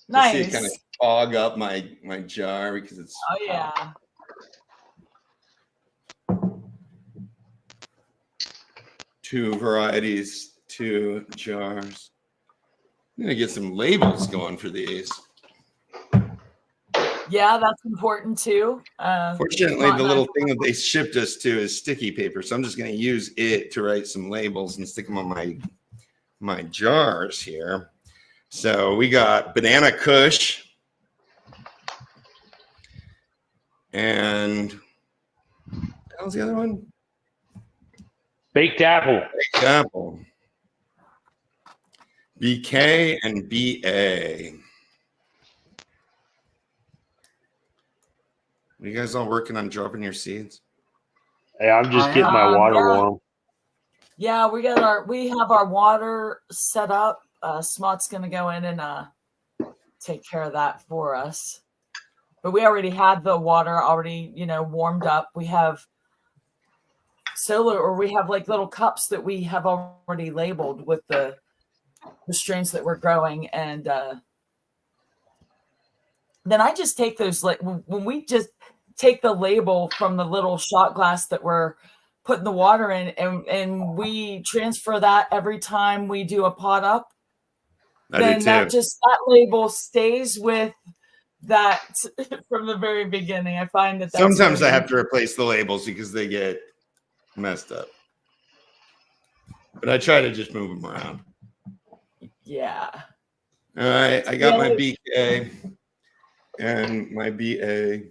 Nice. See it kind of fog up my jar because it's yeah. Two varieties, 2 jars. I'm gonna get some labels going for these. Yeah, that's important too. Fortunately, Smart the and little thing that they shipped us to is sticky paper, so I'm just going to use it to write some labels and stick them on my jars here. So we got Banana Kush and what was the other one? Baked apple. Baked apple. BK and BA. Are you guys all working on dropping your seeds? Hey, I'm just getting my water yeah. warm. Yeah, we have our water set up. Smot's gonna go in and take care of that for us. But we already had the water already, warmed up. We have we have like little cups that we have already labeled with the strains that we're growing, and then I just take those, like when we just take the label from the little shot glass that we're putting the water in, and we transfer that every time we do a pot up. Then that label stays with that from the very beginning. I find that Sometimes I have to replace the labels because they get messed up, but I try to just move them around. Yeah. All right, I got my BK and my BA.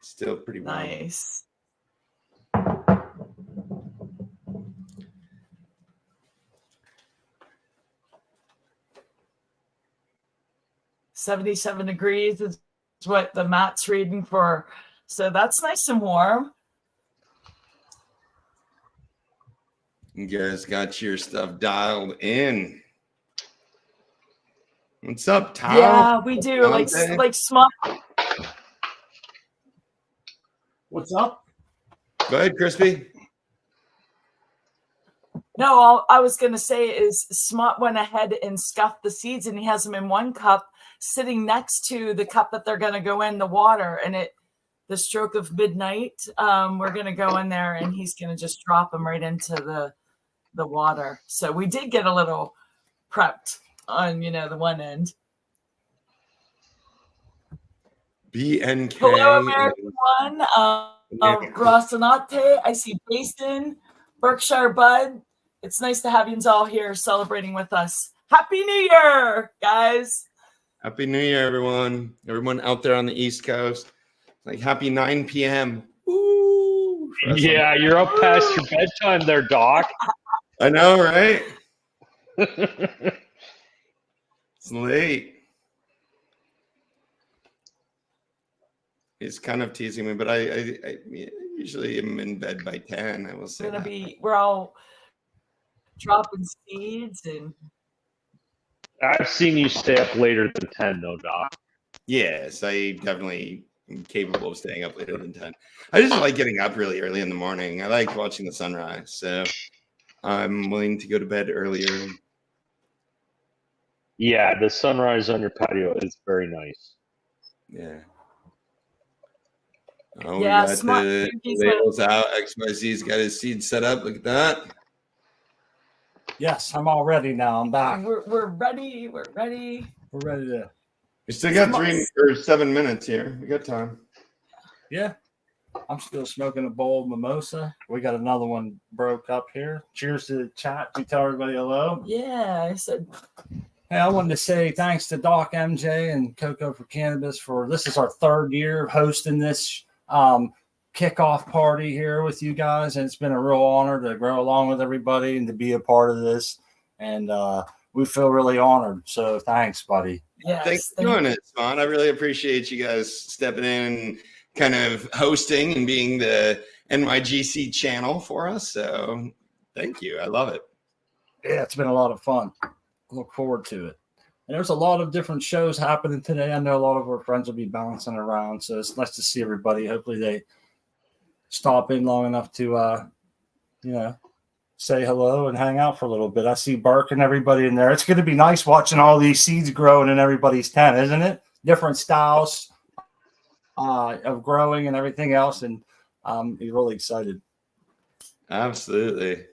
Still pretty warm. Nice. "77 degrees is what the mat's reading for. So that's nice and warm. You guys got your stuff dialed in. What's up, Tom? Yeah, we do. Like Smart. What's up? Go ahead, Crispy. No, all I was going to say is Smart went ahead and scuffed the seeds, and he has them in one cup sitting next to the cup that they're going to go in the water. And the stroke of midnight, we're going to go in there, and he's going to just drop them right into the water. So we did get a little prepped on, the one end. BNK. Hello, American One. Rocinante. I see Jason, Berkshire Bud. It's nice to have you all here celebrating with us. Happy New Year, guys. Happy New Year, everyone. Everyone out there on the East Coast. Like happy 9 p.m. Woo! Yeah, you're up past your bedtime there, Doc. I know, right? It's late. He's kind of teasing me, but I usually am in bed by 10. I will say we're all dropping seeds, and I've seen you stay up later than 10, though, Doc. Yes, I definitely am capable of staying up later than 10. I just like getting up really early in the morning. I like watching the sunrise, so I'm willing to go to bed earlier. Yeah, the sunrise on your patio is very nice. Yeah. Oh, yeah, we got Smart. the labels out. XYZ's got his seed set up. Look at that. Yes, I'm all ready now. I'm back. We're ready. We're ready. We're ready to. We still got 3 or 7 minutes here. We got time. Yeah. I'm still smoking a bowl of mimosa. We got another one broke up here. Cheers to the chat. You tell everybody hello. Yeah, I said. Hey, I wanted to say thanks to Doc MJ and Cocoa for Cannabis this is our 3rd year of hosting this kickoff party here with you guys, and it's been a real honor to grow along with everybody and to be a part of this, and we feel really honored, so thanks, buddy. Yes, thanks for doing it, Spawn. I really appreciate you guys stepping in and kind of hosting and being the NYGC channel for us, so thank you. I love it. Yeah, it's been a lot of fun. Look forward to it. And there's a lot of different shows happening today. I know a lot of our friends will be bouncing around, so it's nice to see everybody. Hopefully they stop in long enough to say hello and hang out for a little bit. I see Burke and everybody in there. It's going to be nice watching all these seeds growing in everybody's tent, isn't it? Different styles of growing and everything else, and I'm really excited. Absolutely.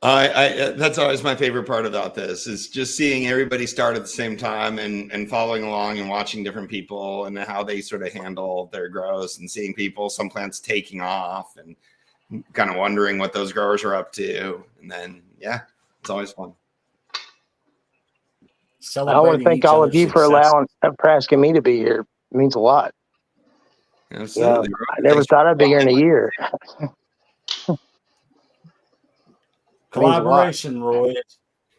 That's always my favorite part about this is just seeing everybody start at the same time and following along and watching different people and how they sort of handle their grows and seeing some plants taking off and kind of wondering what those growers are up to. And then, yeah, it's always fun. I want to thank all of you for asking me to be here. It means a lot. Absolutely. Yeah, I never thought I'd be here in a year. Collaboration, Roy.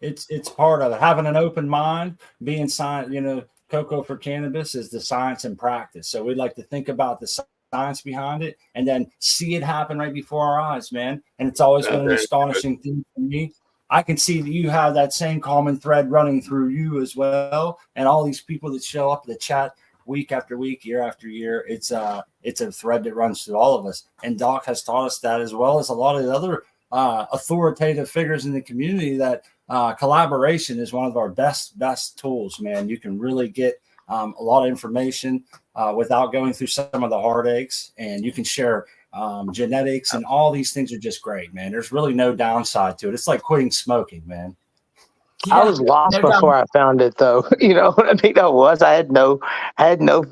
It's part of it. Having an open mind, being science. You know, Cocoa for Cannabis is the science and practice. So we like to think about the science behind it and then see it happen right before our eyes, man. And it's always been an astonishing thing for me. I can see that you have that same common thread running through you as well, and all these people that show up in the chat week after week, year after year. It's a thread that runs through all of us. And Doc has taught us that, as well as a lot of the other authoritative figures in the community, that collaboration is one of our best tools, man. You can really get a lot of information without going through some of the heartaches, and you can share genetics, and all these things are just great, man. There's really no downside to it. It's like quitting smoking, man. Yeah, I was lost before I found it, though. You know what I mean? I had no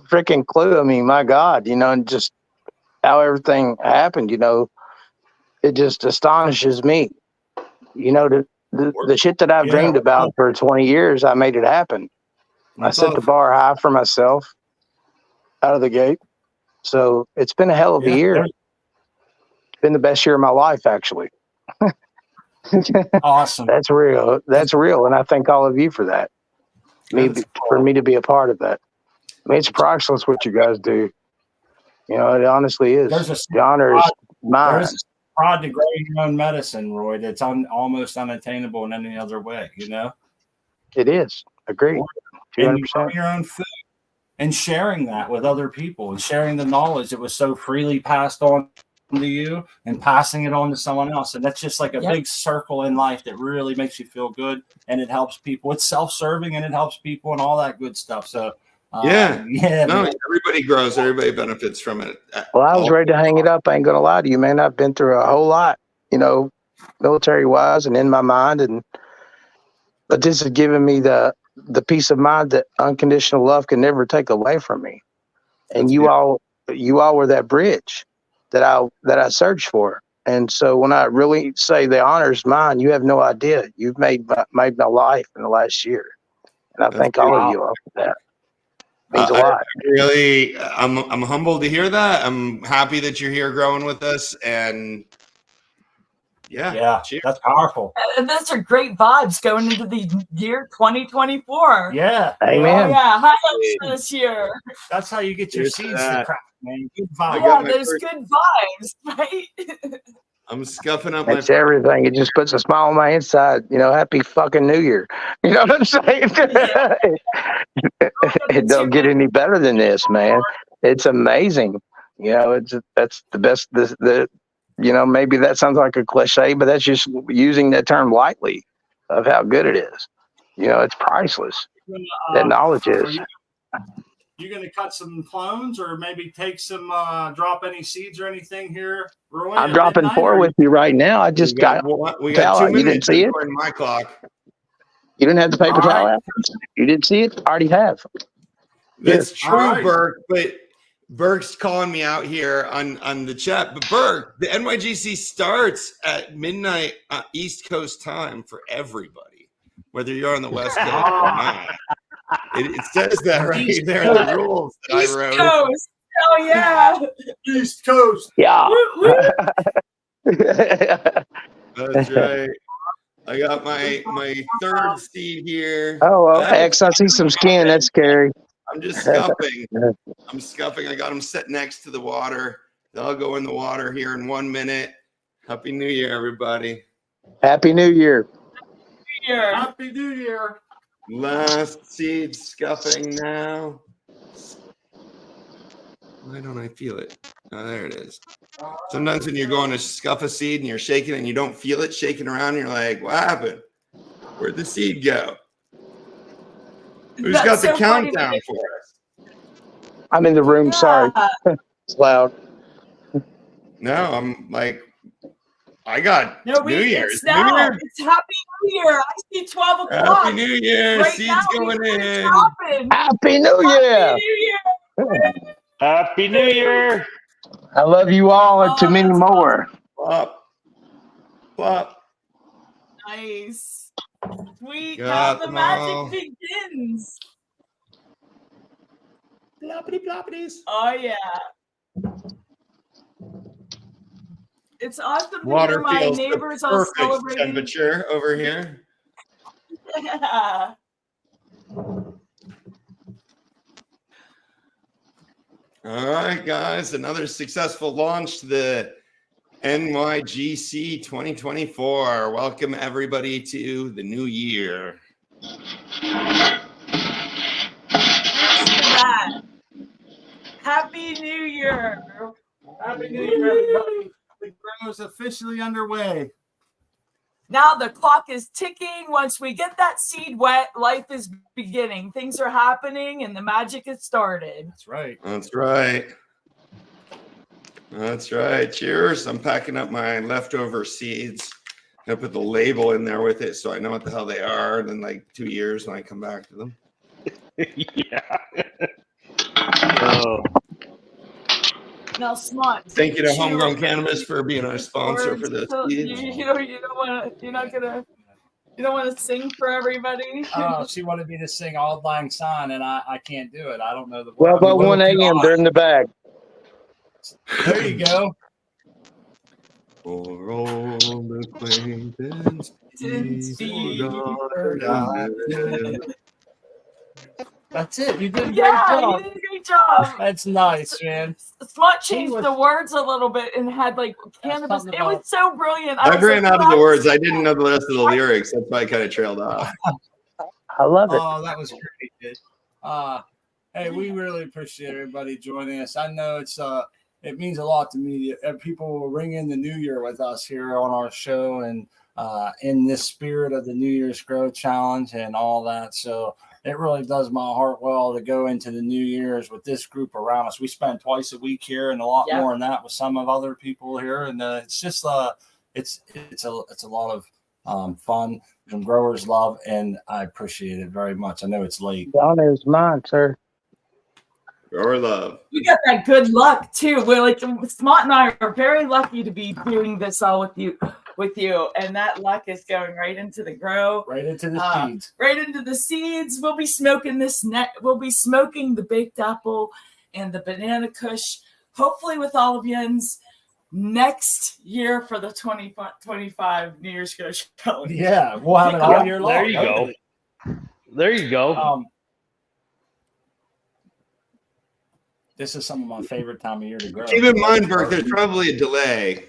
freaking clue. I mean, my God, you know, and just how everything happened, you know, it just astonishes me. You know, the shit that I've dreamed about for 20 years, I made it happen. I set the bar high for myself out of the gate. So it's been a hell of a year. It's been the best year of my life, actually. Awesome. That's real. That's real. And I thank all of you for that. For me to be a part of that. I mean, it's priceless what you guys do. You know, it honestly is. The honor is mine. There's a pride to grow your own medicine, Roy, that's almost unattainable in any other way, you know? It is. Agreed. 200%. Your own food and sharing that with other people and sharing the knowledge that was so freely passed on to you and passing it on to someone else. And that's just like a big circle in life that really makes you feel good, and it helps people. It's self-serving and it helps people and all that good stuff. So no, everybody grows, everybody benefits from it. Well, I was ready to hang it up. I ain't gonna lie to you, man. I've been through a whole lot, you know, military wise and in my mind, but this has given me the peace of mind that unconditional love can never take away from me. And you all were that bridge that I searched for. And so when I really say the honor is mine, you have no idea. You've made my life in the last year. And I thank all of you all for that. It means a lot. I'm humbled to hear that. I'm happy that you're here growing with us. And cheers. That's powerful. Those are great vibes going into the year 2024. Yeah. Amen. Oh, yeah. Highlights for this year. That's how you get your seeds to crack, man. Good vibes. Yeah, there's good vibes, right? I'm scuffing up That's everything. It just puts a smile on my inside. You know, happy fucking New Year. You know what I'm saying? It don't get any better than this, man. It's amazing. You know, that's the best. You know, maybe that sounds like a cliche, but that's just using that term lightly of how good it is. You know, it's priceless. That knowledge is. You going to cut some clones, or maybe take some, drop any seeds or anything here, Roy? I'm dropping 4 with you right now. I just got 2 minutes. You didn't see it? In my clock. You didn't have the paper towel out? You didn't see it? I already have. That's true, Burke, but Burke's calling me out here on the chat. But Burke, the NYGC starts at midnight East Coast time for everybody, whether you're on the West Coast or not. It says that right there in the rules that I wrote. East Coast. Oh, yeah. East Coast. Yeah. That's right. I got my 3rd seed here. Oh, X, I see some skin. That's scary. I'm just scuffing. I got them set next to the water. They'll go in the water here in 1 minute. Happy New Year, everybody. Happy New Year. Happy New Year. Last seed scuffing now. Why don't I feel it? Oh, there it is. Sometimes when you're going to scuff a seed and you're shaking and you don't feel it shaking around, you're like, what happened? Where'd the seed go? Who's got the countdown for us? I'm in the room. Sorry. It's loud. No, I'm like I got No, New Year's. it's now. New Year. It's Happy New Year. I see 12 o'clock. Happy New Year. Right Seeds now, going it's in. dropping. Happy New Happy Year! New Year. Happy New Year. I love you all and Oh, to many that's more. Plop. Plop. Nice. Sweet. Got Now the them magic all. begins. Ploppity ploppities. Oh, yeah. It's awesome to Water hear my feels the neighbors all perfect celebrating. temperature over here. Yeah. All right, guys, another successful launch to the NYGC 2024. Welcome everybody to the new year. That. Happy New Year. Happy New Year, everybody. The grow is officially underway. Now the clock is ticking. Once we get that seed wet, life is beginning. Things are happening and the magic has started. That's right. That's right. That's right. Cheers. I'm packing up my leftover seeds. I put the label in there with it so I know what the hell they are. And then like 2 years when I come back to them. Yeah. Oh. Now, Smart. Thank you to Homegrown Cannabis for being our sponsor for this. You don't want to sing for everybody. Oh, she wanted me to sing Auld Lang Syne, and I can't do it. I don't know the 12:01 a.m. They're in the bag. There you go. For old acquaintance, be That's it. You did a great Yeah, job. you did a great job. That's nice, man. Smart changed the words a little bit and had like cannabis. something It was about- so brilliant. I was ran like, out of the "Wow." words. I didn't know the rest of the lyrics. That's why I kind of trailed off. I love it. Oh, that was great, dude. Hey, we really appreciate everybody joining us. I know it means a lot to me. People will ring in the new year with us here on our show and in this spirit of the New Year's Grow Challenge and all that. So it really does my heart well to go into the New Year's with this group around us. We spend twice a week here and a lot more than that with some of other people here. And it's just it's a lot of fun and growers love, and I appreciate it very much. I know it's late. The honor is mine, sir. Grower love. We got that good luck too. We're like Smart and I are very lucky to be doing this all with you, and that luck is going right into the grow, Right into the seeds. right into the seeds. We'll be smoking We'll be smoking the baked apple and the banana kush, hopefully with all of yins next year for the 2025 New Year's Grow Challenge. Yeah, we'll have it all year long. There you go. There you go. This is some of my favorite time of year to grow. Keep in mind, Burke, there's probably a delay.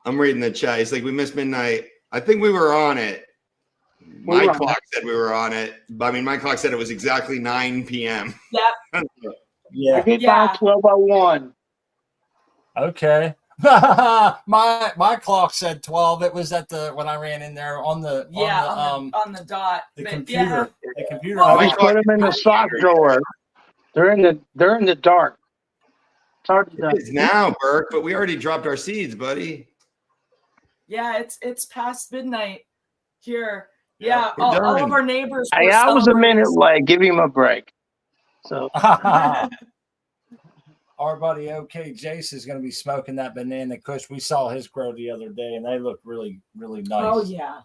I'm reading the chat. It's like we missed midnight. I think we were on it. My clock said we were on it. I mean, my clock said it was exactly 9 p.m. Yep. Yeah. I get by 12:01. Okay. my clock said 12. It was at when I ran in there on the on the dot. the But computer. yeah. The computer. Well, We put them in the sock drawer. They're in the dark. It's hard to do. It's now, Burke, but we already dropped our seeds, buddy. Yeah, it's past midnight here. Yeah, we're all done. of our neighbors. Hey, were I was a minute celebrating. late. Give him a break. So Our buddy OK Jace is going to be smoking that banana kush. We saw his grow the other day, and they look really, really nice. Oh yeah.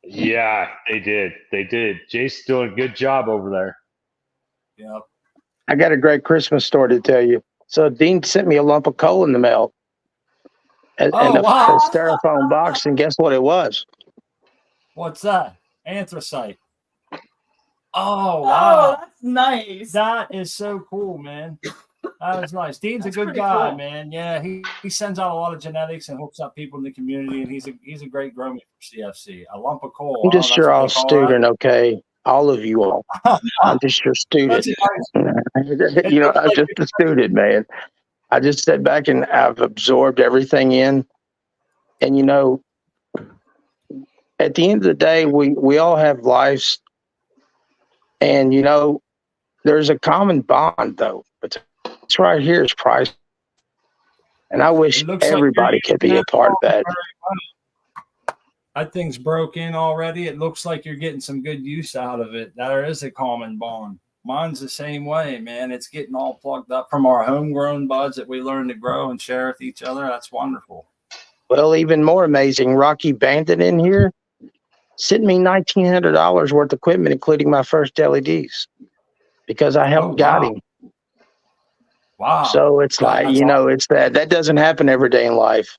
Yeah, they did. They did. Jace's doing a good job over there. Yep. I got a great Christmas story to tell you. So Dean sent me a lump of coal in the mail, and a styrofoam box, and guess what it was? What's that? Anthracite. Oh, Oh, wow. that's nice. That is so cool, man. That was nice. Dean's That's a good pretty guy, cool. man. Yeah, he sends out a lot of genetics and hooks up people in the community, and he's a great grower for CFC. A lump of coal. I'm just that's your what all they call student, okay? All of you all. I'm just your student. You know, I'm just a student, man. I just sit back and I've absorbed everything in. And, you know, at the end of the day, we all have lives. And, you know, there's a common bond, though. But it's right here is price. And I wish It looks like everybody you're could be a part of that. very well. That thing's broke in already. It looks like you're getting some good use out of it. There is a common bond. Mine's the same way, man. It's getting all plugged up from our homegrown buds that we learn to grow and share with each other. That's wonderful. Well, even more amazing, Rocky Bandit in here sent me $1,900 worth of equipment, including my first LEDs, because I helped guide him. Wow. So it's like, you know, it's that doesn't happen every day in life.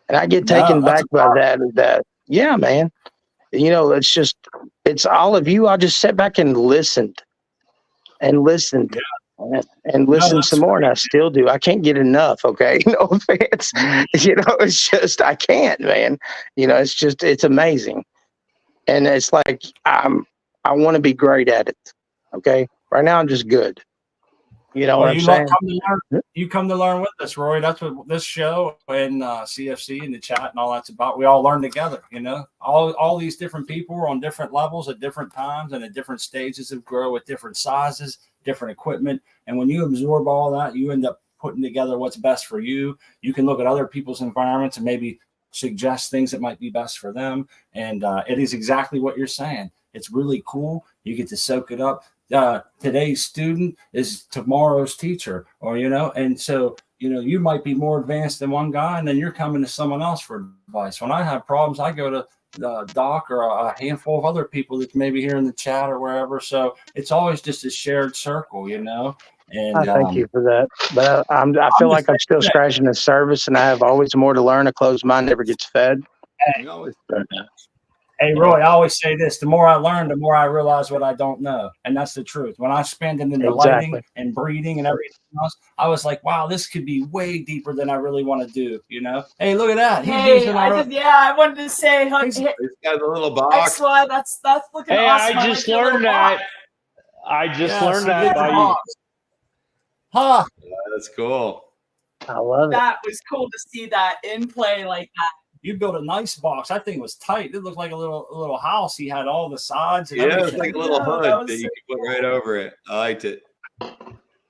And I get taken back by that. Yeah, man. You know, it's all of you. I just sat back and listened and listened and listened some more. And I still do. I can't get enough. Okay. No offense. You know, it's just, I can't, man. You know, it's amazing. And it's like, I want to be great at it. Okay. Right now, I'm just good. You know what I'm saying? You come to learn with us, Roy. That's what this show and CFC and the chat and all that's about. We all learn together, you know. All these different people are on different levels at different times and at different stages of growth, at different sizes, different equipment. And when you absorb all that, you end up putting together what's best for you. You can look at other people's environments and maybe suggest things that might be best for them. And it is exactly what you're saying. It's really cool. You get to soak it up. Today's student is tomorrow's teacher, or, you know, and so, you know, you might be more advanced than one guy and then you're coming to someone else for advice. When I have problems, I go to Doc or a handful of other people that maybe here in the chat or wherever. So it's always just a shared circle, you know. And I thank you for that. But I feel like I'm still scratching the surface, and I have always more to learn. A closed mind never gets fed. Hey, Roy, I always say this: the more I learn, the more I realize what I don't know. And that's the truth. When I spend it into lighting and breeding and everything else, I was like, wow, this could be way deeper than I really want to do, you know? Hey, look at that. I wanted to say, he's got a little box. XY, that's looking awesome. I just learned that. I just learned that by you. Huh. Yeah, that's cool. I love it. That was cool to see that in play like that. You built a nice box. That thing was tight. It looked like a little house. He had all the sides. And it was like a little hood that you could put right over it. I liked it.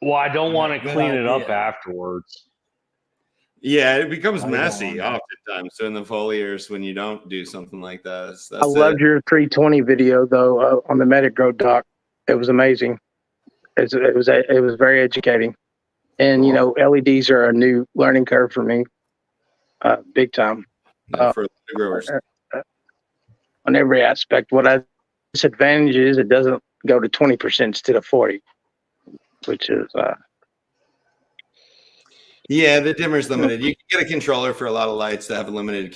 Well, I don't want to clean it up afterwards. Yeah, it becomes messy oftentimes. So in the foliars, when you don't do something like that, I loved your 320 video though on the Medic Grow Doc. It was amazing. It was very educating, and you know, LEDs are a new learning curve for me, big time. For growers on every aspect. What I disadvantage is it doesn't go to 20% instead of 40, which is yeah, the dimmer's limited. You can get a controller for a lot of lights that have a limited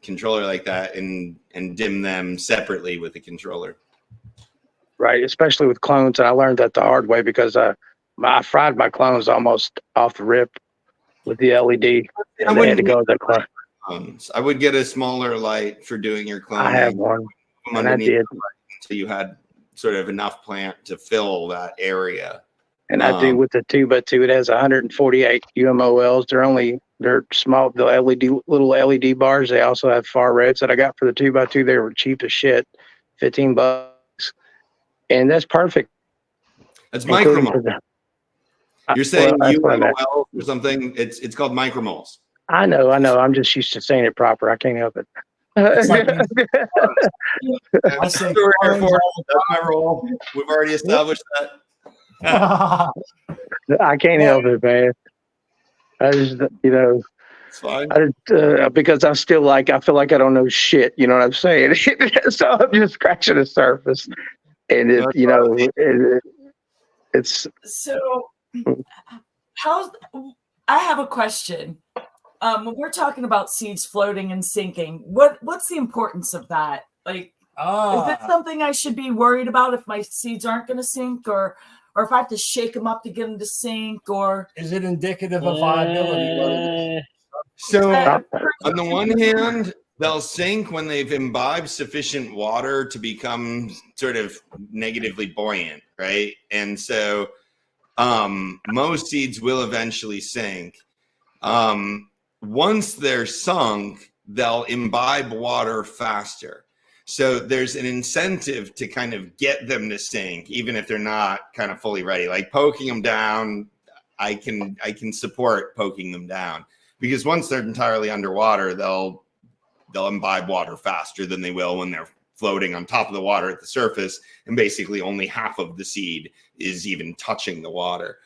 controller like that, and dim them separately with the controller. Right, especially with clones. And I learned that the hard way because I fried my clones almost off the rip with the LED, and they had to go with the clone. I would get a smaller light for doing your cloning. I have one, and I did. So you had sort of enough plant to fill that area. And I do with the 2x2. It has 148 UMOLs. They're small. The little LED bars. They also have far reds that I got for the 2x2. They were cheap as shit, $15, and that's perfect. That's micromole. You're saying UMOL or something? It's called micromoles. I know. I'm just used to saying it proper. I can't help it. That's my role. We've already established that. I can't help it, man. I just, you know, it's fine. Because I feel like I don't know shit. You know what I'm saying? So I'm just scratching the surface, and it's so. I have a question. When we're talking about seeds floating and sinking, what's the importance of that? Like, is it something I should be worried about if my seeds aren't going to sink, or if I have to shake them up to get them to sink, or is it indicative of viability? So on the one hand, they'll sink when they've imbibed sufficient water to become sort of negatively buoyant, right? And so most seeds will eventually sink. Once they're sunk, they'll imbibe water faster. So there's an incentive to kind of get them to sink, even if they're not kind of fully ready. Like poking them down, I can support poking them down, because once they're entirely underwater, they'll they'll imbibe water faster than they will when they're floating on top of the water at the surface, and basically only half of the seed is even touching the water.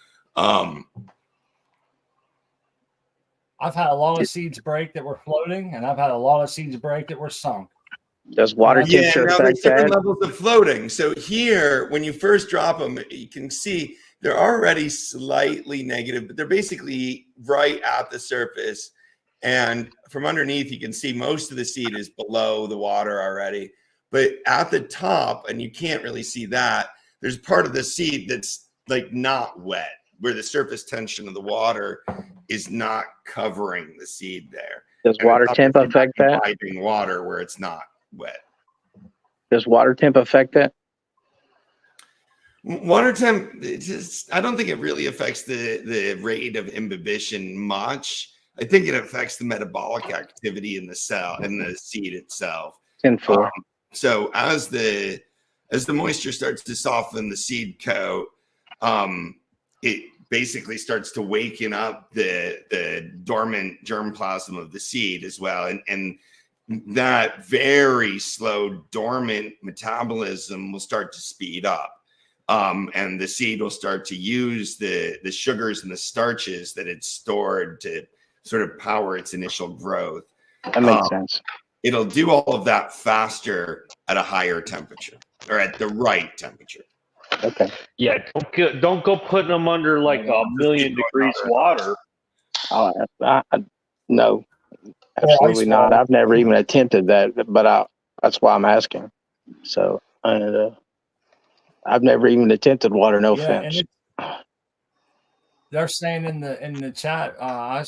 I've had a lot of seeds break that were floating, and I've had a lot of seeds break that were sunk. Does water temperature now affect there's different that? levels of floating. So here, when you first drop them, you can see they're already slightly negative, but they're basically right at the surface. And from underneath, you can see most of the seed is below the water already. But at the top, and you can't really see that, there's part of the seed that's like not wet, where the surface tension of the water is not covering the seed there. Does And water it's temp obviously affect not that? imbibing water where it's not wet. Does water temp affect that? Water temp, I don't think it really affects the rate of imbibition much. I think it affects the metabolic activity in the cell, in the seed itself. 10-4. So as the moisture starts to soften the seed coat, it basically starts to waken up the dormant germplasm of the seed as well, and that very slow dormant metabolism will start to speed up, and the seed will start to use the sugars and the starches that it's stored to sort of power its initial growth. That makes sense. It'll do all of that faster at a higher temperature, or at the right temperature. Okay. Yeah, don't go putting them under like 1,000,000 degrees water. No, absolutely not. I've never even attempted that, but that's why I'm asking. So I've never even attempted water. No offense. They're saying in the chat, I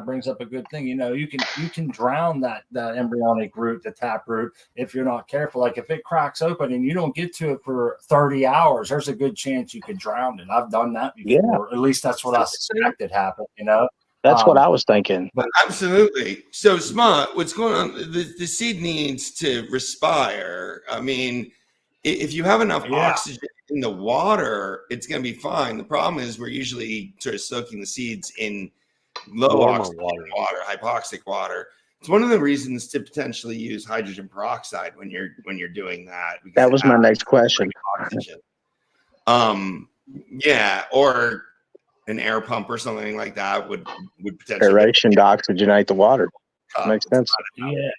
brings up a good thing. You know, you can drown that embryonic root, the tap root, if you're not careful. Like if it cracks open and you don't get to it for 30 hours, there's a good chance you could drown it. I've done that before. Yeah. At least that's what I suspected happened. You know, that's what I was thinking. But absolutely. So Smart, what's going on? The seed needs to respire. I mean, if you have enough oxygen in the water, it's going to be fine. The problem is we're usually sort of soaking the seeds in low oxygen water, hypoxic water. It's one of the reasons to potentially use hydrogen peroxide when you're doing that. That was my next question. Oxygen. Yeah, or an air pump or something like that would potentially aeration to oxygenate the water. Makes sense. Yeah.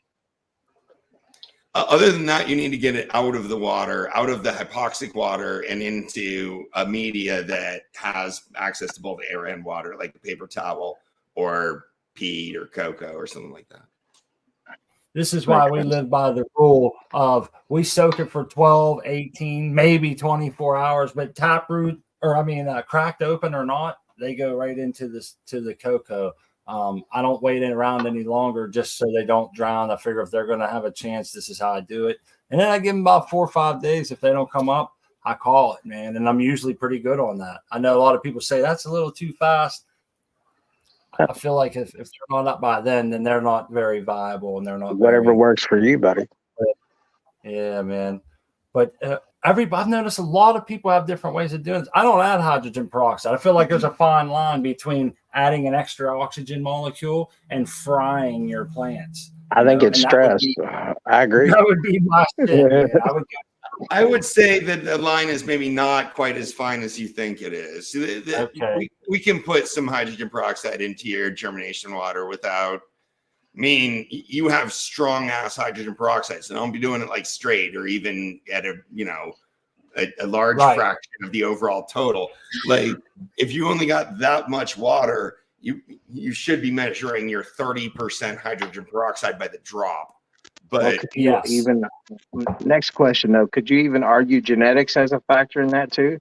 Other than that, you need to get it out of the water, out of the hypoxic water, and into a media that has access to both air and water, like a paper towel or peat or cocoa or something like that. This is why we live by the rule of we soak it for 12, 18, maybe 24 hours, but taproot, cracked open or not, they go right into the cocoa. I don't wait around any longer just so they don't drown. I figure if they're going to have a chance, this is how I do it. And then I give them about 4 or 5 days. If they don't come up, I call it, man. And I'm usually pretty good on that. I know a lot of people say that's a little too fast. I feel like if they're not up by then they're not very viable, and they're not whatever works for you, buddy. Yeah, man. But I've noticed a lot of people have different ways of doing this. I don't add hydrogen peroxide. I feel like there's a fine line between adding an extra oxygen molecule and frying your plants. I think it's stress. I agree. That would be my shit, man. I would say that the line is maybe not quite as fine as you think it is. Okay. We can put some hydrogen peroxide into your germination water without. I mean, you have strong ass hydrogen peroxide, so don't be doing it like straight or even at a large fraction of the overall total. Like if you only got that much water, you should be measuring your 30% hydrogen peroxide by the drop. But even next question though, could you even argue genetics as a factor in that too?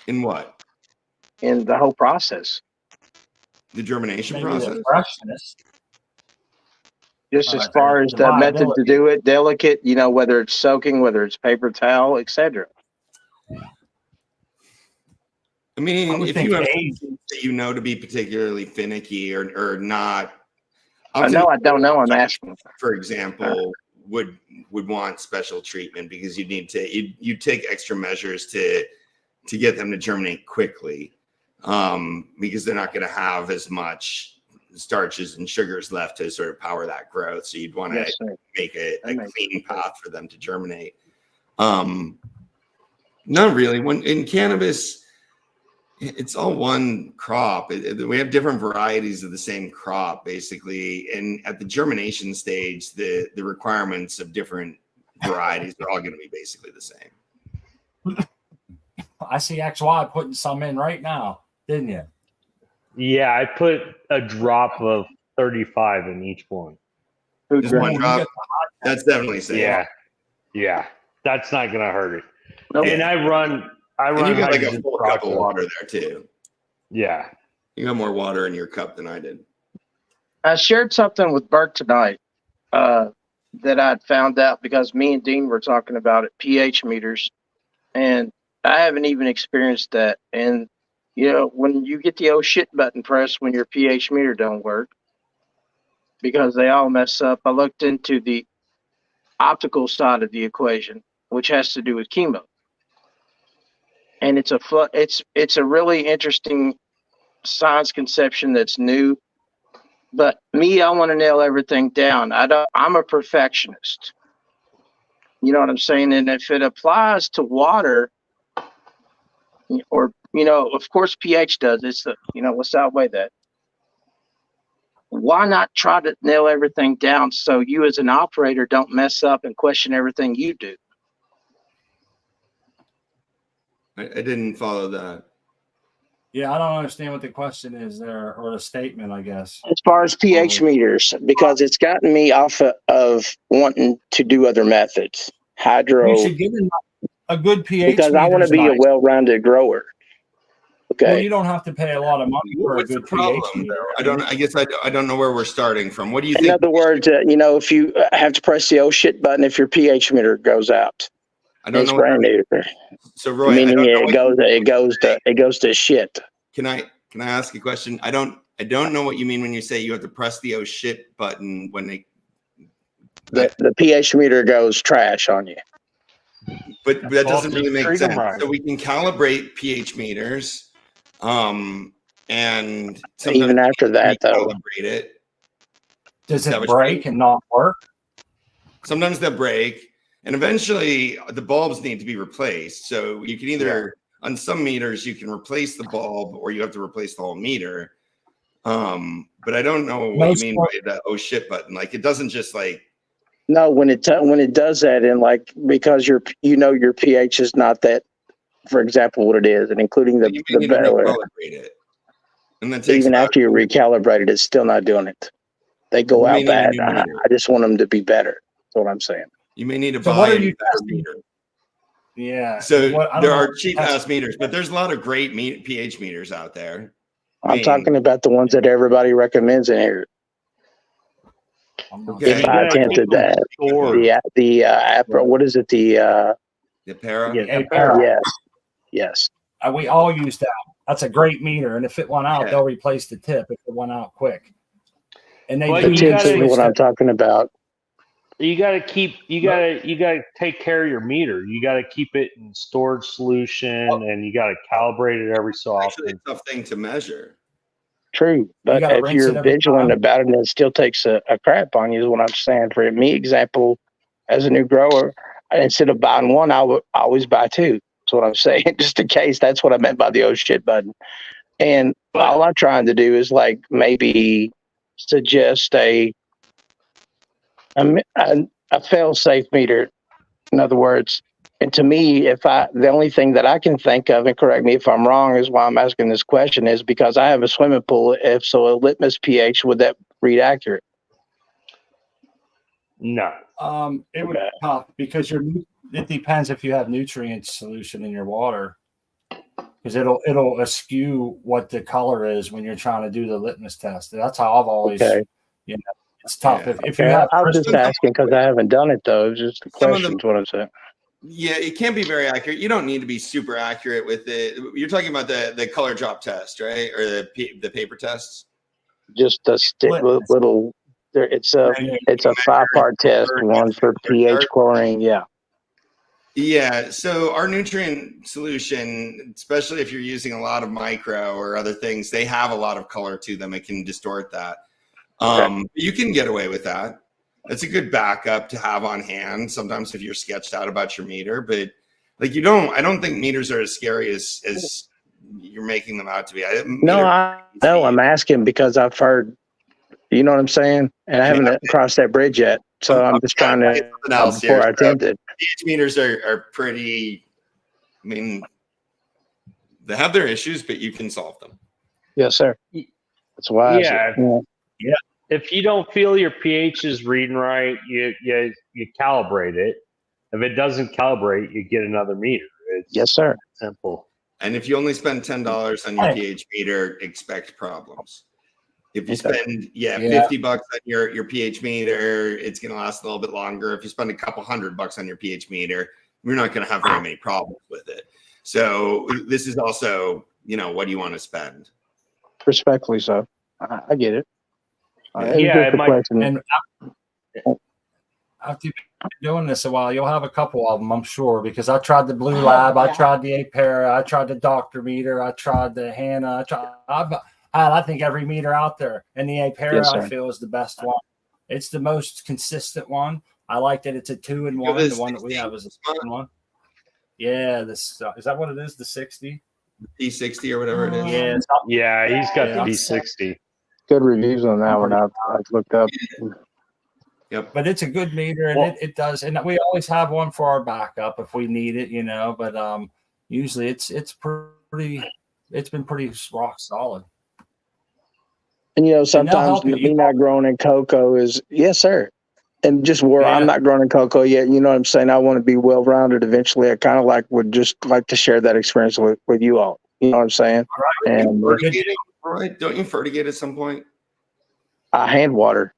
In what? In the whole process. The germination Maybe process? The freshness. Just as far as the method to do it, delicate, whether it's soaking, whether it's paper towel, etc. I mean, if you have something that to be particularly finicky or not. I don't know. I'm asking. For example, would want special treatment because you need to you take extra measures to get them to germinate quickly, because they're not going to have as much starches and sugars left to sort of power that growth. So you'd want to make a clean path for them to germinate. Not really. When in cannabis, it's all one crop. We have different varieties of the same crop, basically. And at the germination stage, the requirements of different varieties are all going to be basically the same. I see XY putting some in right now, didn't you? Yeah, I put a drop of 35 in each one. Just one drop. That's definitely safe. Yeah. That's not going to hurt it. Nope. And I run. And you got like a full cup of water there too. Yeah. You got more water in your cup than I did. I shared something with Bert tonight that I'd found out because me and Dean were talking about it, pH meters, and I haven't even experienced that. And you know, when you get the oh shit button pressed when your pH meter don't work, because they all mess up, I looked into the optical side of the equation, which has to do with chemo. And it's a really interesting science conception that's new. But me, I want to nail everything down. I'm a perfectionist. You know what I'm saying? And if it applies to water, or of course pH does. It's let's outweigh that. Why not try to nail everything down so you as an operator don't mess up and question everything you do? I didn't follow that. Yeah, I don't understand what the question is there, or the statement, I guess. As far as pH meters, because it's gotten me off of wanting to do other methods. Hydro. You should get a good pH because I want to be a well-rounded grower. Okay. Well, you don't have to pay a lot of money for What's a good the problem, pH meter. I don't know where we're starting from. What do you think? In other words, if you have to press the oh shit button if your pH meter goes out. I don't know. Brand new. So Roy, meaning it goes to shit. Can I ask a question? I don't know what you mean when you say you have to press the oh shit button when the pH meter goes trash on you. But that doesn't really make sense. Right. So we can calibrate pH meters, and even after that, though, calibrate it. Does it break and not work? Sometimes they'll break, and eventually the bulbs need to be replaced. So you can either on some meters you can replace the bulb, or you have to replace the whole meter. But I don't know what you mean by the oh shit button. Like it doesn't just like. No, when it does that, and like because your pH is not that, for example, what it is, and including the better. And then even after you recalibrate it, it's still not doing it. They go out bad. I just want them to be better. That's what I'm saying. You may need to buy a better meter. Yeah. So there are cheap ass meters, but there's a lot of great pH meters out there. I'm talking about the ones that everybody recommends in here. Okay. If I attempted that, what is it? The para. Yes. We all use that. That's a great meter, and if it went out, they'll replace the tip if it went out quick. And the tip is what I'm talking about. You got to take care of your meter. You got to keep it in storage solution, and you got to calibrate it every so often. It's a tough thing to measure. True, but if you're vigilant about it and it still takes a crap on you, is what I'm saying. For me, example, as a new grower, instead of buying one, I would always buy two. That's what I'm saying, just in case. That's what I meant by the oh shit button. And all I'm trying to do is like maybe suggest a fail-safe meter. In other words, and to me, the only thing that I can think of, and correct me if I'm wrong, is why I'm asking this question, is because I have a swimming pool. If so, a litmus pH, would that read accurate? No. It would be tough because it depends if you have nutrient solution in your water, because it'll eschew what the color is when you're trying to do the litmus test. That's how I've always, it's tough. If you have, I was just asking because I haven't done it though. It's just a question. Is what I'm saying. Yeah, it can be very accurate. You don't need to be super accurate with it. You're talking about the color drop test, right? Or the paper tests? Just a little. It's a 5-part test. One for pH, chlorine. Yeah. Yeah. So our nutrient solution, especially if you're using a lot of micro or other things, they have a lot of color to them. It can distort that. You can get away with that. That's a good backup to have on hand sometimes if you're sketched out about your meter. But like I don't think meters are as scary as you're making them out to be. No, I'm asking because I've heard, you know what I'm saying? And I haven't crossed that bridge yet. So I'm just trying to, before I attempt it. pH meters are pretty, I mean, they have their issues, but you can solve them. Yes, sir. That's why. Yeah. If you don't feel your pH is reading right, you calibrate it. If it doesn't calibrate, you get another meter. It's yes, sir. Simple. And if you only spend $10 on your pH meter, expect problems. If you spend $50 on your pH meter, it's going to last a little bit longer. If you spend a couple $100 on your pH meter, you're not going to have very many problems with it. So this is also, what do you want to spend? Respectfully so. I get it. And after you've been doing this a while, you'll have a couple of them, I'm sure, because I tried the Blue Lab, I tried the Apera, I tried the Doctor meter, I tried the Hannah, I've had, I think, every meter out there, and the Apera I feel is the best one. It's the most consistent one. I like that it's a 2-in-1. The one that we have is a 2-in-1. Yeah, this is that what it is? The 60, P60 or whatever it is. Yeah, he's got the P60. Good reviews on that one. I've looked up. Yep. But it's a good meter, and it does. And we always have one for our backup if we need it, But usually it's been pretty rock solid. And sometimes me not growing in cocoa is yes, sir. And just where I'm not growing in cocoa yet, you know what I'm saying? I want to be well rounded eventually. I kind of would just like to share that experience with you all. You know what I'm saying? Right. And don't you fertigate at some point? I hand water.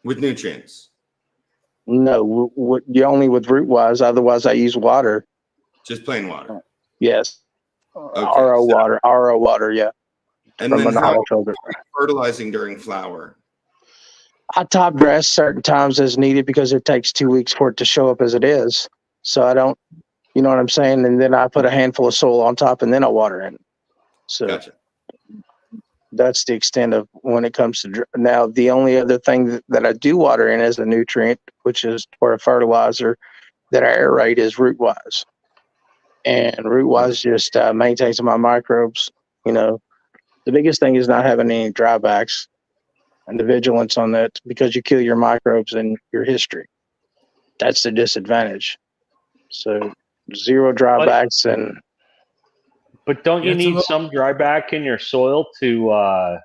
With nutrients? No, only with root wise. Otherwise, I use water. Just plain water? Yes. Okay, RO water, yeah. And then how are you fertilizing during flower? I top dress certain times as needed because it takes 2 weeks for it to show up as it is. So I don't, you know what I'm saying? And then I put a handful of soil on top and then I water in. So gotcha. That's the extent of when it comes to now. The only other thing that I do water in as a nutrient, which is for a fertilizer that I aerate, is root wise. And root wise just maintains my microbes. The biggest thing is not having any drawbacks and the vigilance on that, because you kill your microbes and your history. That's the disadvantage. So 0 drawbacks But don't you need some dryback in your soil to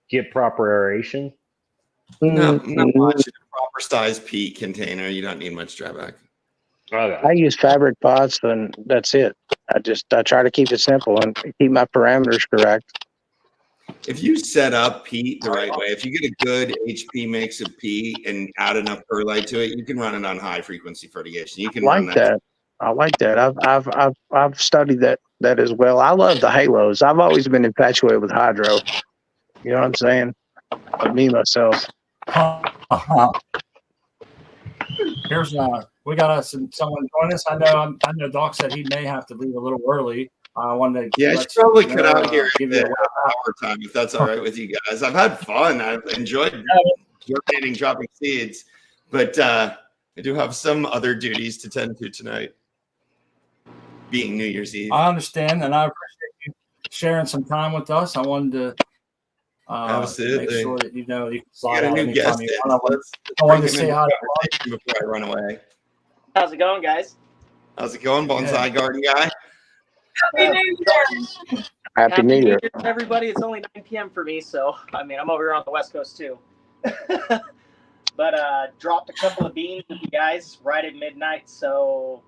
get proper aeration? No, not much. In a proper size peat container, you don't need much dryback. Okay. I use fabric pots and that's it. I try to keep it simple and keep my parameters correct. If you set up peat the right way, if you get a good HP mix of peat and add enough perlite to it, you can run it on high frequency fertigation. You can run that. I like that. I've studied that as well. I love the halos. I've always been infatuated with hydro. You know what I'm saying? But me myself. Here's we got someone join us. I know Doc said he may have to leave a little early. I wanted to I should probably cut out here at hour time if that's all right with you guys. I've had fun. I've enjoyed dropping seeds, but I do have some other duties to tend to tonight, being New Year's Eve. I understand, and I appreciate you sharing some time with us. I wanted to make sure that you can slide out anytime you want. I wanted to say hi before I run away. How's it going, guys? How's it going, bonsai garden guy? Happy New Year! Happy New Year, everybody. It's only 9 p.m. for me, so I'm over here on the West Coast too. But dropped a couple of beans with you guys right at midnight. So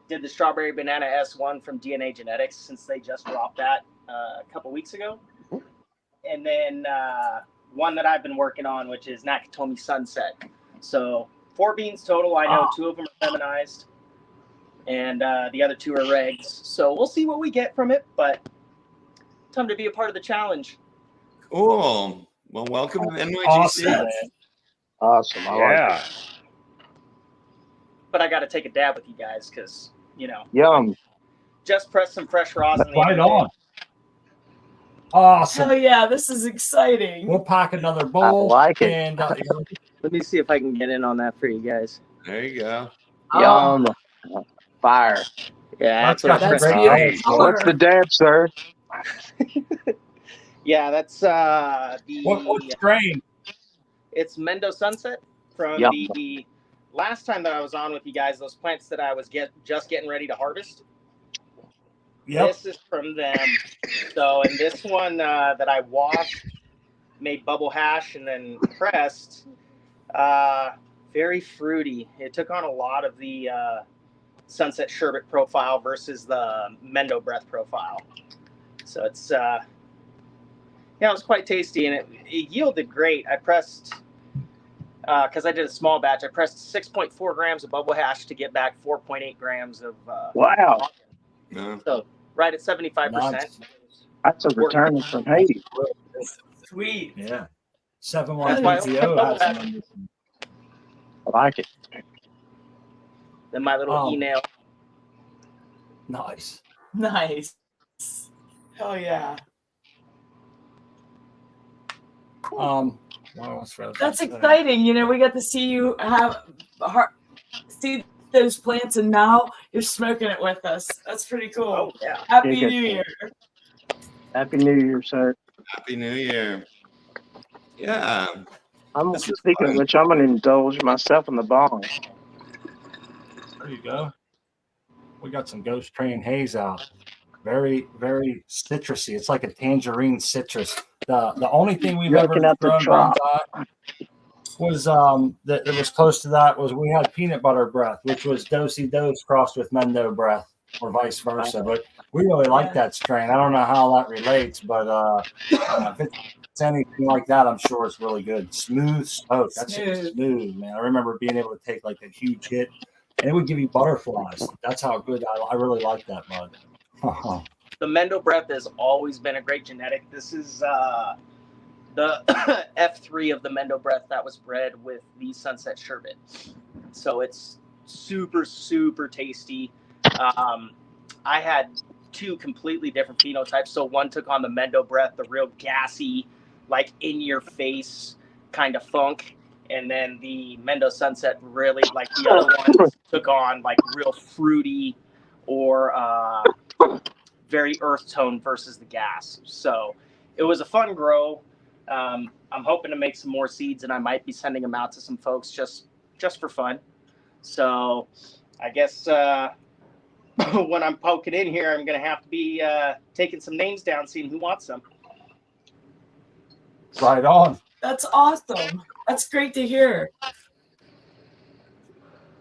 did the strawberry banana S1 from DNA Genetics, since they just dropped that a couple weeks ago. And then one that I've been working on, which is Nakatomi Sunset. So 4 beans total. I know 2 of them are feminized, and the other 2 are regs. So we'll see what we get from it, but time to be a part of the challenge. Cool. Well, welcome to NYGC. Awesome. Yeah. But I got to take a dab with you guys because, Yum. just press some fresh rosin. Right on. Awesome. Hell yeah, this is exciting. We'll pack another bowl. like it. And Let me see if I can get in on that for you guys. There you go. Oh, Yum. Fire. Yeah, That's that's what got I some that's pressed. great beautiful. color. What's the dab, sir? Yeah, that's What strain? it's Mendo Sunset from Yum. the last time that I was on with you guys. Those plants that I was just getting ready to harvest. Yep. This is from them. So, and this one that I washed, made bubble hash, and then pressed, very fruity. It took on a lot of the Sunset Sherbet profile versus the Mendo Breath profile. So it's, yeah, it was quite tasty, and it yielded great. I pressed, because I did a small batch, I pressed 6.4 grams of bubble hash to get back 4.8 grams of Wow. Yeah. so right at 75%. Nice. That's a return from Haiti. Sweet. Yeah. 7-1 That's why I PTO love has that. some. I like it. Then my little email. Nice. Nice. Hell yeah. What else was I That's gonna say? exciting. You know, we got to see you see those plants, and now you're smoking it with us. That's pretty cool. Oh yeah. Happy Yeah, New Year. Happy New Year, sir. Happy New Year. Yeah. I'm This was speaking of fun. which, I'm gonna indulge myself in the bong. There you go. We got some Ghost Train haze out. Very, very citrusy. It's like a tangerine citrus. The only thing we've ever Looking at the grown drop. bonsai was that it was close to that was we had peanut butter breath, which was dosey dose crossed with Mendo breath, or vice versa. But we really like that strain. I don't know how that relates, but if it's anything like that, I'm sure it's really good. Smooth smoke. That's smooth, man. I remember being able to take like a huge hit, and it would give you butterflies. That's how good I really like that bud. The Mendo Breath has always been a great genetic. This is the F3 of the Mendo Breath that was bred with the Sunset Sherbet. So it's super, super tasty. I had two completely different phenotypes. So one took on the Mendo Breath, the real gassy, like in your face kind of funk. And then the Mendo Sunset really, like the other ones, took on like real fruity or very earth tone versus the gas. So it was a fun grow. I'm hoping to make some more seeds, and I might be sending them out to some folks just for fun. So I guess when I'm poking in here, I'm going to have to be taking some names down, seeing who wants some. Right on. That's awesome. That's great to hear.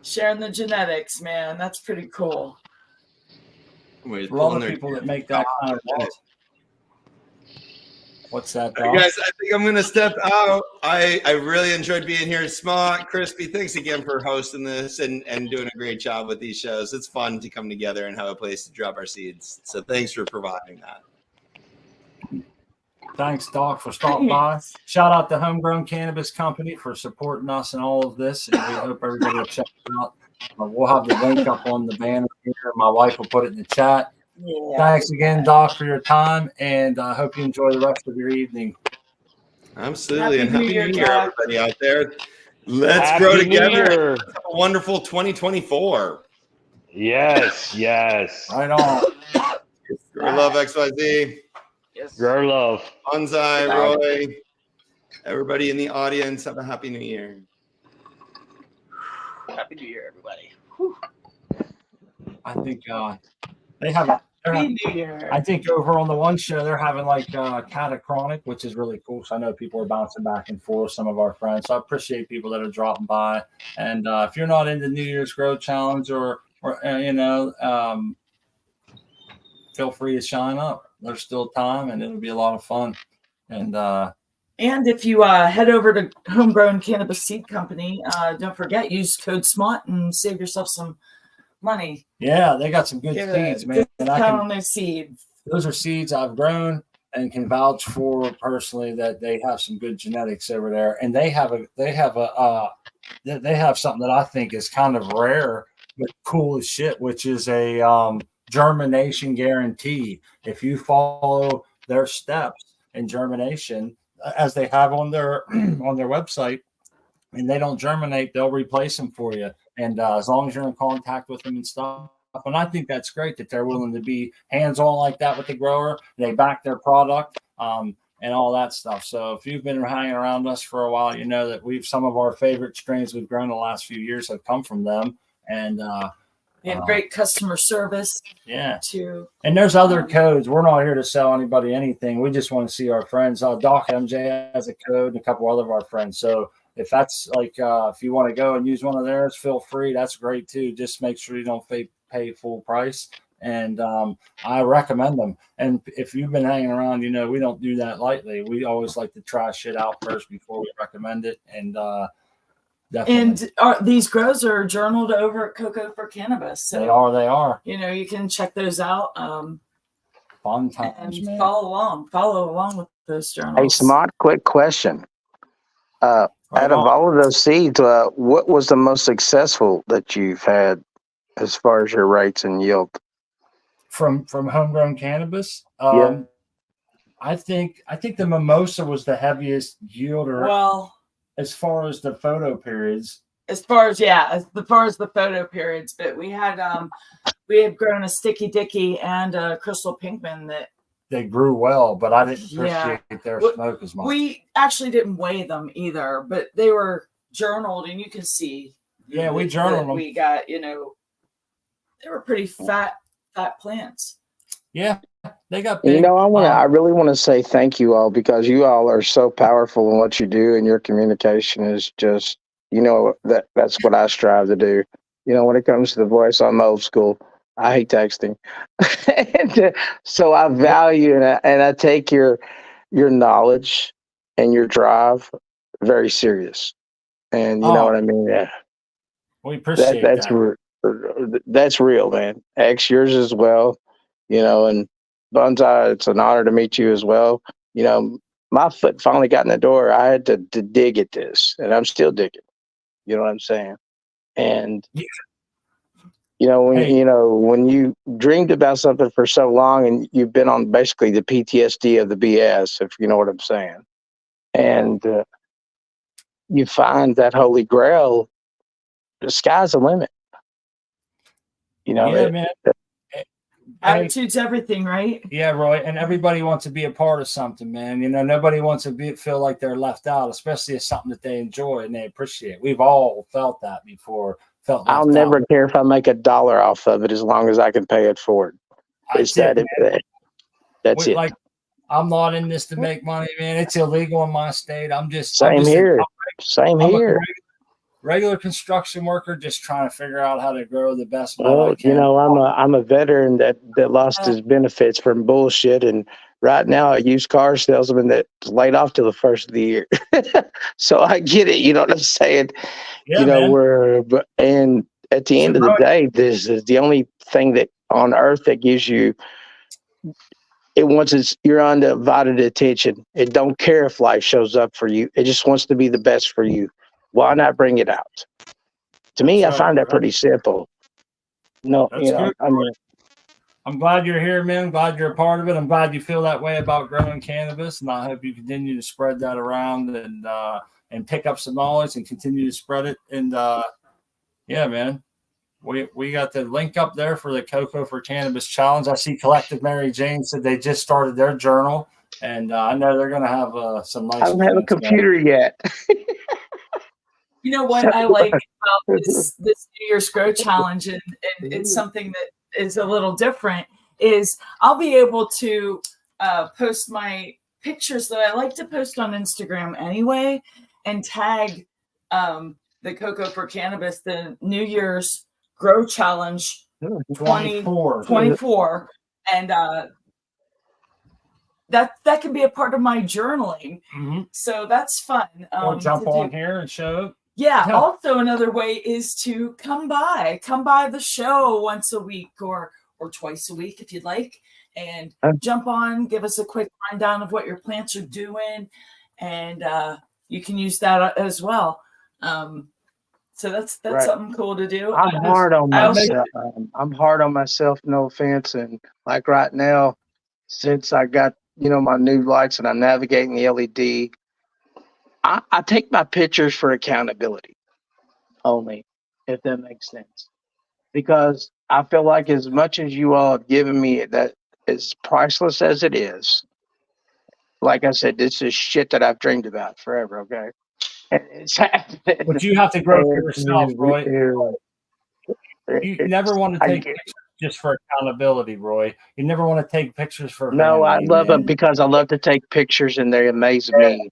Sharing the genetics, man. That's pretty cool. Wait, For all the people that make that kind of noise. What's that, Doc? Guys, I think I'm going to step out. I really enjoyed being here. Smart, Crispy, thanks again for hosting this and doing a great job with these shows. It's fun to come together and have a place to drop our seeds. So thanks for providing that. Thanks, Doc, for stopping by. Shout out to Homegrown Cannabis Company for supporting us in all of this. And we hope everybody will check it out. We'll have the link up on the banner here. My wife will put it in the chat. Yeah. Thanks again, Doc, for your time, and I hope you enjoy the rest of your evening. Absolutely. Happy And Happy New Year, New Year, Doc. everybody out there. Let's Happy grow New together. Year. Let's have a wonderful 2024. Yes. Right on. Grow love, XYZ. Yes. Grow love. Bonsai, Roy. Everybody in the audience, have a Happy New Year. Happy New Year, everybody. I think they have a. Happy New Year. I think over on the one show they're having like catachronic, which is really cool. So I know people are bouncing back and forth. Some of our friends. So I appreciate people that are dropping by. And if you're not in the New Year's Grow Challenge or feel free to shine up. There's still time, and it'll be a lot of fun. And if you head over to Homegrown Cannabis Seed Company, don't forget, use code SMOT and save yourself some money. yeah, they got some good Get seeds, man. And discount on those seeds. those are seeds I've grown and can vouch for personally that they have some good genetics over there. And they have something that I think is kind of rare but cool as shit, which is a germination guarantee. If you follow their steps in germination as they have on their on their website, and they don't germinate, they'll replace them for you. And as long as you're in contact with them and stuff. And I think that's great that they're willing to be hands-on like that with the grower. They back their product and all that stuff. So if you've been hanging around us for a while, you know that some of our favorite strains we've grown the last few years have come from them. And they have great customer service. Yeah. Too. And there's other codes. We're not here to sell anybody anything. We just want to see our friends. Doc MJ has a code and a couple other of our friends. So if that's like, if you want to go and use one of theirs, feel free. That's great too. Just make sure you don't pay full price. And I recommend them. And if you've been hanging around, you know, we don't do that lightly. We always like to try shit out first before we recommend it. And definitely. And these grows are journaled over at Cocoa for Cannabis. So, they are. You know, you can check those out. Fun times, man. Follow along with those journals. Hey, Smart, quick question. Out of all of those seeds, what was the most successful that you've had as far as your rates and yield? From homegrown cannabis? Yeah. I think the mimosa was the heaviest yielder. Well, as far as the photo periods. As far as the photo periods, but we had grown a Sticky Dicky and a Crystal Pinkman that they grew well, but I didn't appreciate their smoke as much. We actually didn't weigh them either, but they were journaled, and you can see. Yeah, we journaled them. We got, you know, they were pretty fat plants. Yeah, they got big. You know, I really want to say thank you all, because you all are so powerful in what you do, and your communication is just, you know, that's what I strive to do. You know, when it comes to the voice, I'm old school. I hate texting. And, so I value and I take your knowledge and your drive very serious. And you know what I mean? Yeah. We appreciate that. That's real, man. X, yours as well. You know, and Bonsai, it's an honor to meet you as well. You know, my foot finally got in the door. I had to dig at this, and I'm still digging. You know what I'm saying? And you know, when you dreamed about something for so long, and you've been on basically the PTSD of the BS, if you know what I'm saying, and you find that holy grail, the sky's the limit. You know, man. Attitude's everything, right? Yeah, Roy. And everybody wants to be a part of something, man. You know, nobody wants to feel like they're left out, especially if something that they enjoy and they appreciate. We've all felt that before. I'll never care if I make $1 off of it, as long as I can pay it forward. That's it. Like, I'm not in this to make money, man. It's illegal in my state. Same here. Regular construction worker, just trying to figure out how to grow the best. Well, you know, I'm a veteran that lost his benefits from bullshit, and right now a used car salesman that's laid off till the first of the year. So I get it. You know what I'm saying? Yeah, you know, and at the end of the day, this is the only thing that on earth that gives you. It wants your undivided attention. It don't care if life shows up for you. It just wants to be the best for you. Why not bring it out? To me, I find that pretty simple. No, you know, I mean, I'm glad you're here, man. I'm glad you're a part of it. I'm glad you feel that way about growing cannabis, and I hope you continue to spread that around and pick up some knowledge and continue to spread it. And yeah, man, we got the link up there for the Cocoa for Cannabis Challenge. I see Collective Mary Jane said they just started their journal, and I know they're going to have some nice. I don't have a computer yet. You know what I like about this New Year's Grow Challenge, and it's something that is a little different, is I'll be able to post my pictures that I like to post on Instagram anyway, and tag the Cocoa for Cannabis, the New Year's Grow Challenge 2024, and that can be a part of my journaling. Mm-hmm. So that's fun. Or jump on here and show. Yeah. Also, another way is to come by the show once a week or twice a week if you'd like, and jump on, give us a quick rundown of what your plants are doing, and you can use that as well. So that's right. Something cool to do. I'm hard on myself. I'm hard on myself. No offense, and like right now, since I got my new lights and I'm navigating the LED, I take my pictures for accountability only, if that makes sense. Because I feel like as much as you all have given me, that as priceless as it is, like I said, this is shit that I've dreamed about forever, okay? And it's happening. But you have to grow for yourself, Roy. You never want to take pictures just for accountability, Roy. You never want to take pictures for No, I vanity, love man. them because I love to take pictures and they amaze me.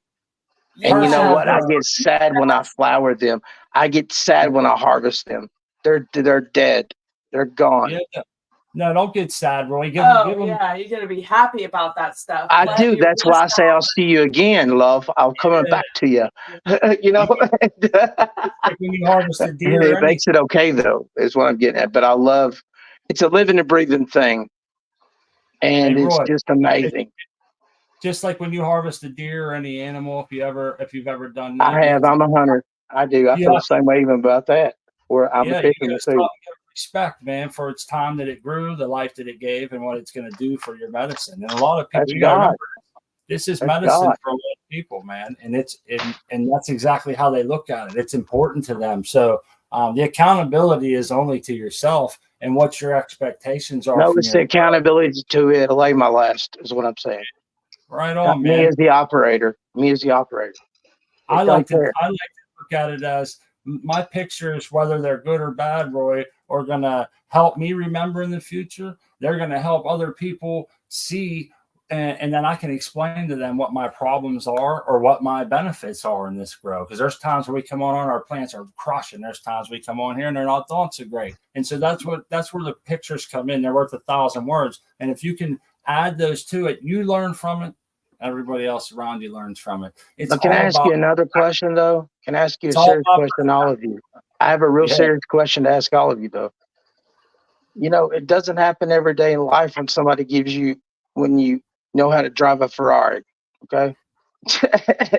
And you know what? I get sad when I flower them. I get sad when I harvest them. They're dead. They're gone. Yeah. No, don't get sad, Roy. Give Oh, them, yeah, you got to be happy about that stuff. I Let do. your That's why I say I'll see you again, love. I'll come back to you. You know, like when you harvest a deer. it makes it okay, though, is what I'm getting at. But I love, it's a living and breathing thing. And Hey, it's Roy, just amazing. Just like when you harvest a deer or any animal, if you've ever done that. I have. I'm a hunter. I do. I feel the same way even about that. Where I'm a fisherman too. Respect, man, for its time that it grew, the life that it gave, and what it's going to do for your medicine. And a lot of people, remember, this is medicine for a lot of people, man, and and that's exactly how they look at it. It's important to them. So the accountability is only to yourself and what your expectations are. No, it's the accountability to it. Lay my last is what I'm saying. Right on, man. Me as the operator. I like to look at it as my pictures, whether they're good or bad, Roy, are going to help me remember in the future. They're going to help other people see, and then I can explain to them what my problems are or what my benefits are in this grow. Because there's times where we come on our plants are crushing. There's times we come on here and they're not doing so great. And so that's where the pictures come in. They're worth 1,000 words. And if you can add those to it, you learn from it. Everybody else around you learns from it. But can I ask you another question, though? Can I ask you a serious question, all of you? I have a real serious question to ask all of you, though. You know, it doesn't happen every day in life when somebody gives you, when you know how to drive a Ferrari, okay?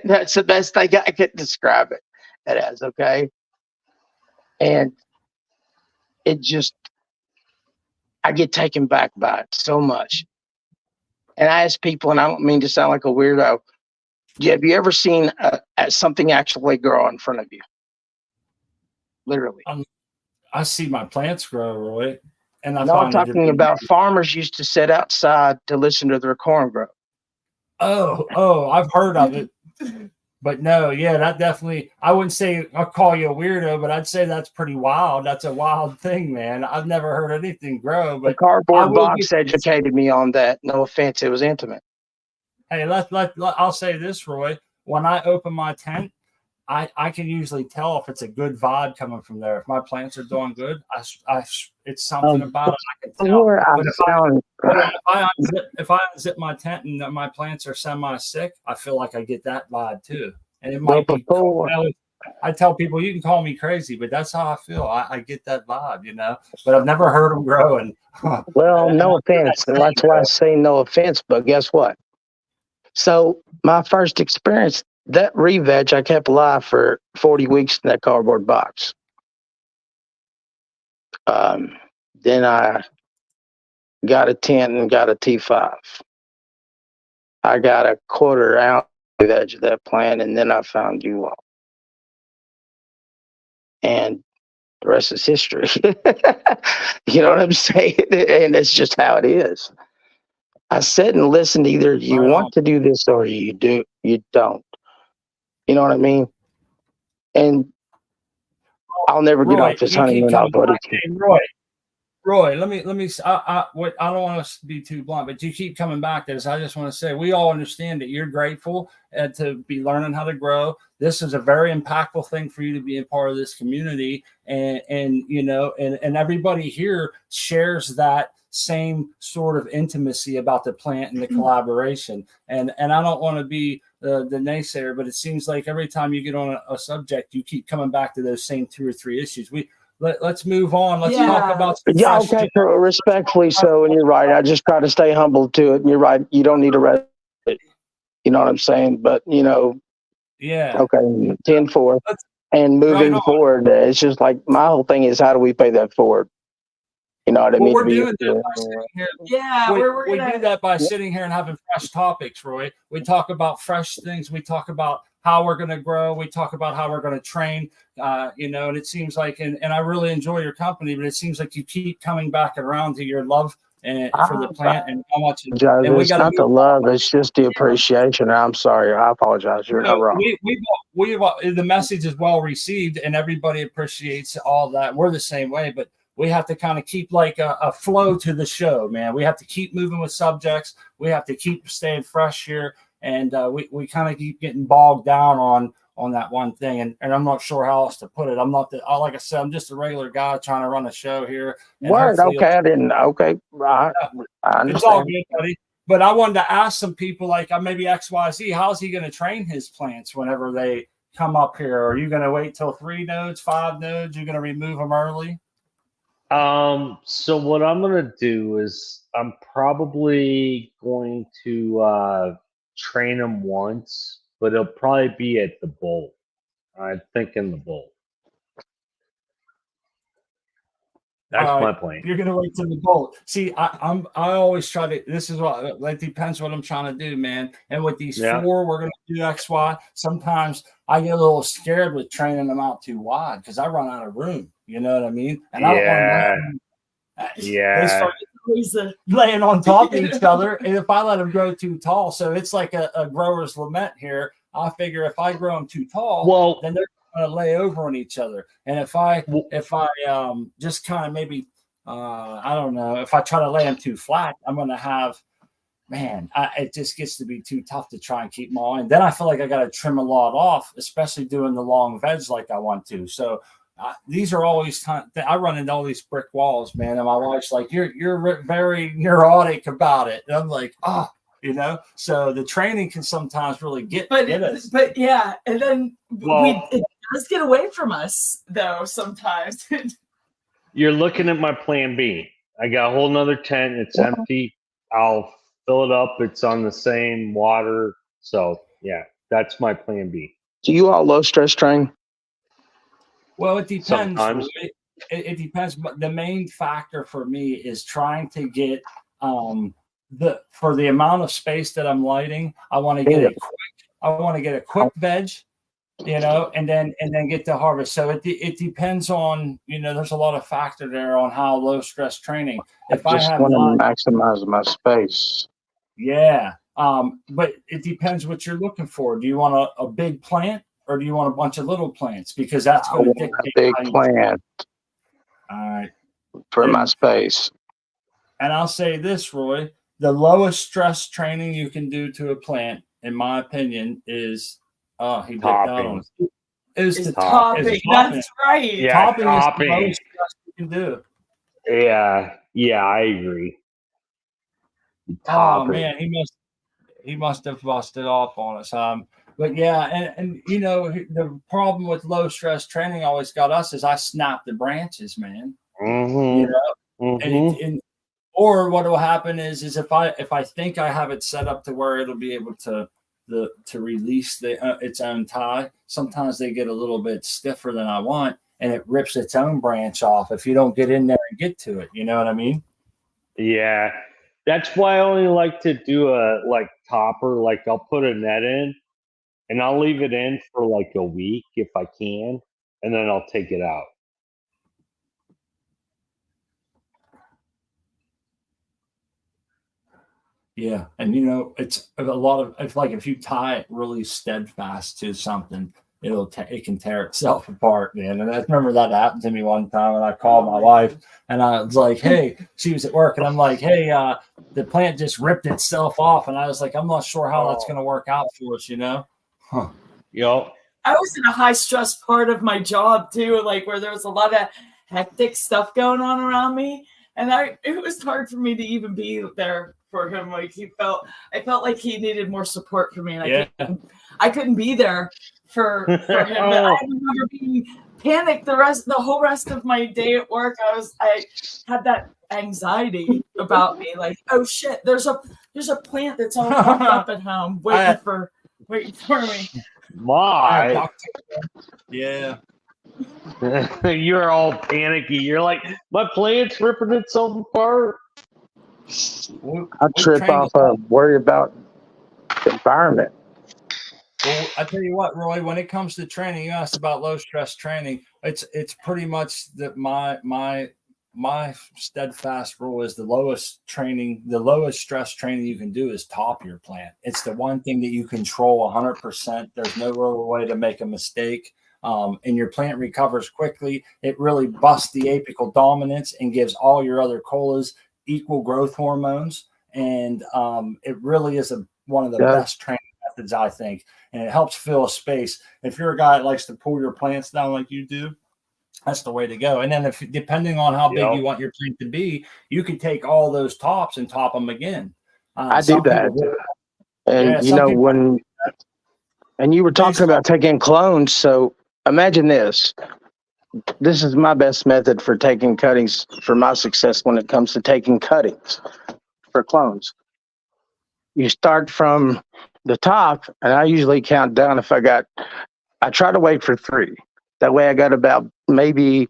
That's the best thing I could describe it as, okay? And it just, I get taken back by it so much. And I ask people, and I don't mean to sound like a weirdo, have you ever seen something actually grow in front of you? Literally. I see my plants grow, Roy. And I'm talking about farmers used to sit outside to listen to their corn grow. Oh, I've heard of it. But no, yeah, that definitely, I wouldn't say I'll call you a weirdo, but I'd say that's pretty wild. That's a wild thing, man. I've never heard anything grow. But the cardboard box educated me on that. No offense, it was intimate. Hey, I'll say this, Roy. When I open my tent, I can usually tell if it's a good vibe coming from there. If my plants are doing good, it's something about it I can tell. If I unzip my tent and my plants are semi-sick, I feel like I get that vibe too. And it might be cool. I tell people, you can call me crazy, but that's how I feel. I get that vibe, you know. But I've never heard them grow. And well, no offense. That's why I say no offense. But guess what? So my first experience, that re-veg I kept alive for 40 weeks in that cardboard box. Then I got a 10 and got a T5. I got a 1/4 ounce veg of that plant, and then I found you all. And the rest is history. You know what I'm saying? And it's just how it is. I sit and listen. Either you want to do this or you don't. You know what I mean? And I'll never get off this hunting without buddy. Roy, let me. I don't want to be too blunt, but you keep coming back to this. I just want to say we all understand that you're grateful to be learning how to grow. This is a very impactful thing for you to be a part of this community, and you know, and everybody here shares that same sort of intimacy about the plant and the collaboration. And I don't want to be the naysayer, but it seems like every time you get on a subject, you keep coming back to those same 2 or 3 issues. Let's move on. Let's talk about. Yeah, okay, respectfully so, and you're right. I just try to stay humble to it, and you're right. You don't need to read it. You know what I'm saying? But, you know. Yeah. Okay, 10-4. And moving forward, it's just like my whole thing is how do we pay that forward? You know what I Well, mean? we're To be- doing that by sitting here. Yeah, we're We gonna do that by sitting here and having fresh topics, Roy. We talk about fresh things. We talk about how we're going to grow. We talk about how we're going to train, you know, and it seems like, and I really enjoy your company, but it seems like you keep coming back around to your love and for the plant and how much. And we It's got not the love; it's just the appreciation. I'm sorry, I apologize. You're not wrong. We the message is well received, and everybody appreciates all that. We're the same way, but we have to kind of keep like a flow to the show, man. We have to keep moving with subjects. We have to keep staying fresh here, and we kind of keep getting bogged down on that one thing. And I'm not sure how else to put it. I'm not like I said, I'm just a regular guy trying to run a show here. Word, okay, I didn't. Okay, I understand. It's all good, buddy. But I wanted to ask some people like maybe XYZ, how's he going to train his plants whenever they come up here? Are you going to wait till 3 nodes, 5 nodes? You're going to remove them early? So what I'm gonna do is I'm probably going to train them once, but it'll probably be at the bolt. I'm thinking the bolt. That's my plan. You're gonna wait till the bolt. See, I always try to. This is what it depends what I'm trying to do, man. And with these 4, we're gonna do XY. Sometimes I get a little scared with training them out too wide because I run out of room. You know what I mean? And I don't want they start laying on top of each other, and if I let them grow too tall, so it's like a grower's lament here. I figure if I grow them too tall, then they're going to lay over on each other. And if I just kind of maybe I don't know, if I try to lay them too flat, I'm going to have it just gets to be too tough to try and keep them all in. Then I feel like I got to trim a lot off, especially doing the long veg like I want to. So these are always I run into all these brick walls, man. And my wife's like, "You're very neurotic about it." And I'm like, you know. So the training can sometimes really get us. But yeah, and then it does get away from us though sometimes. You're looking at my plan B. I got a whole nother tent. It's empty. I'll fill it up. It's on the same water. So yeah, that's my plan B. Do you all low stress train? Well, it depends. Sometimes. It depends, but the main factor for me is trying to get for the amount of space that I'm lighting. I want to get a quick veg, you know, and then get to harvest. So it depends on, you know, there's a lot of factor there on how low stress training. If I have want to maximize my space. Yeah. But it depends what you're looking for. Do you want a big plant? Or do you want a bunch of little plants? Because that's going to dictate a big plant. All right. For my space. And I'll say this, Roy, the lowest stress training you can do to a plant, in my opinion, is he dipped out on us. Is the topping. That's right. Yeah, topping is the lowest stress you can do. Yeah, I agree. Oh man, he must have busted off on us. But yeah, and you know, the problem with low stress training always got us is I snap the branches, man. Mm-hmm. You know, and or what will happen is if I think I have it set up to where it'll be able to release its own tie, sometimes they get a little bit stiffer than I want, and it rips its own branch off if you don't get in there and get to it. You know what I mean? Yeah, that's why I only like to do a topper. Like I'll put a net in. And I'll leave it in for like a week if I can, and then I'll take it out. Yeah, and you know, it's like if you tie it really steadfast to something, it can tear itself apart, man. And I remember that happened to me one time, and I called my wife, and I was like, "Hey," she was at work, and I'm like, "Hey, the plant just ripped itself off," and I was like, "I'm not sure how that's going to work out for us," you know. Huh. Yo. I was in a high stress part of my job too, like where there was a lot of hectic stuff going on around me. And it was hard for me to even be there for him. Like I felt like he needed more support from me. And I couldn't be there for him. But I remember being panicked the whole rest of my day at work. I had that anxiety about me, like, oh shit, there's a plant that's all fucked up at home waiting for me. My. Yeah. You're all panicky. You're like, my plant's ripping itself apart. I trip off worry about the environment. Well, I tell you what, Roy, when it comes to training, you asked about low stress training. It's pretty much that my steadfast rule is the lowest stress training you can do is top your plant. It's the one thing that you control 100%. There's no real way to make a mistake. And your plant recovers quickly. It really busts the apical dominance and gives all your other colas equal growth hormones. And it really is one of the best training methods, I think. And it helps fill a space. If you're a guy that likes to pull your plants down like you do, that's the way to go. And then depending on how big you want your plant to be, you can take all those tops and top them again. I do that. And and you were talking about taking clones. So imagine this. This is my best method for taking cuttings for my success when it comes to taking cuttings for clones. You start from the top, and I usually count down I try to wait for 3. That way I got about maybe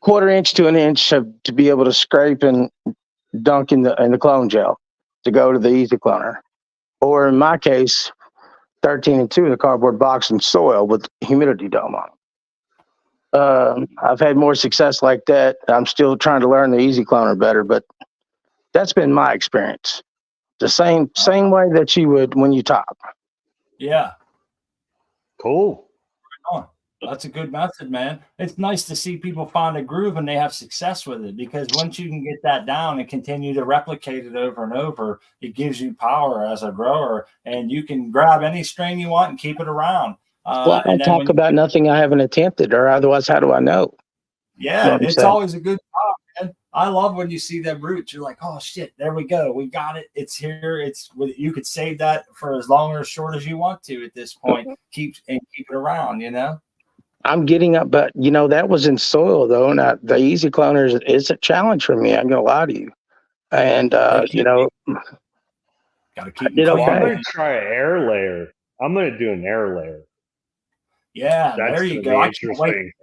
1/4 inch to 1 inch to be able to scrape and dunk in the clone gel to go to the easy cloner. Or in my case, 13 and 2 in the cardboard box and soil with humidity dome on it. I've had more success like that. I'm still trying to learn the easy cloner better, but that's been my experience. The same way that you would when you top. Yeah. Cool. That's a good method, man. It's nice to see people find a groove and they have success with it, because once you can get that down and continue to replicate it over and over, it gives you power as a grower, and you can grab any strain you want and keep it around. Well, I don't talk about nothing I haven't attempted, or otherwise, how do I know? Yeah, it's always a good talk, man. I love when you see them roots. You're like, oh shit, there we go. We got it. It's here. You could save that for as long or as short as you want to at this point. Keep it around, I'm getting up, but that was in soil though. And the easy cloner is a challenge for me. I'm gonna lie to you. And gotta keep. I did okay. I'm gonna try an air layer. I'm gonna do an air layer. Yeah, there you go. I can't wait.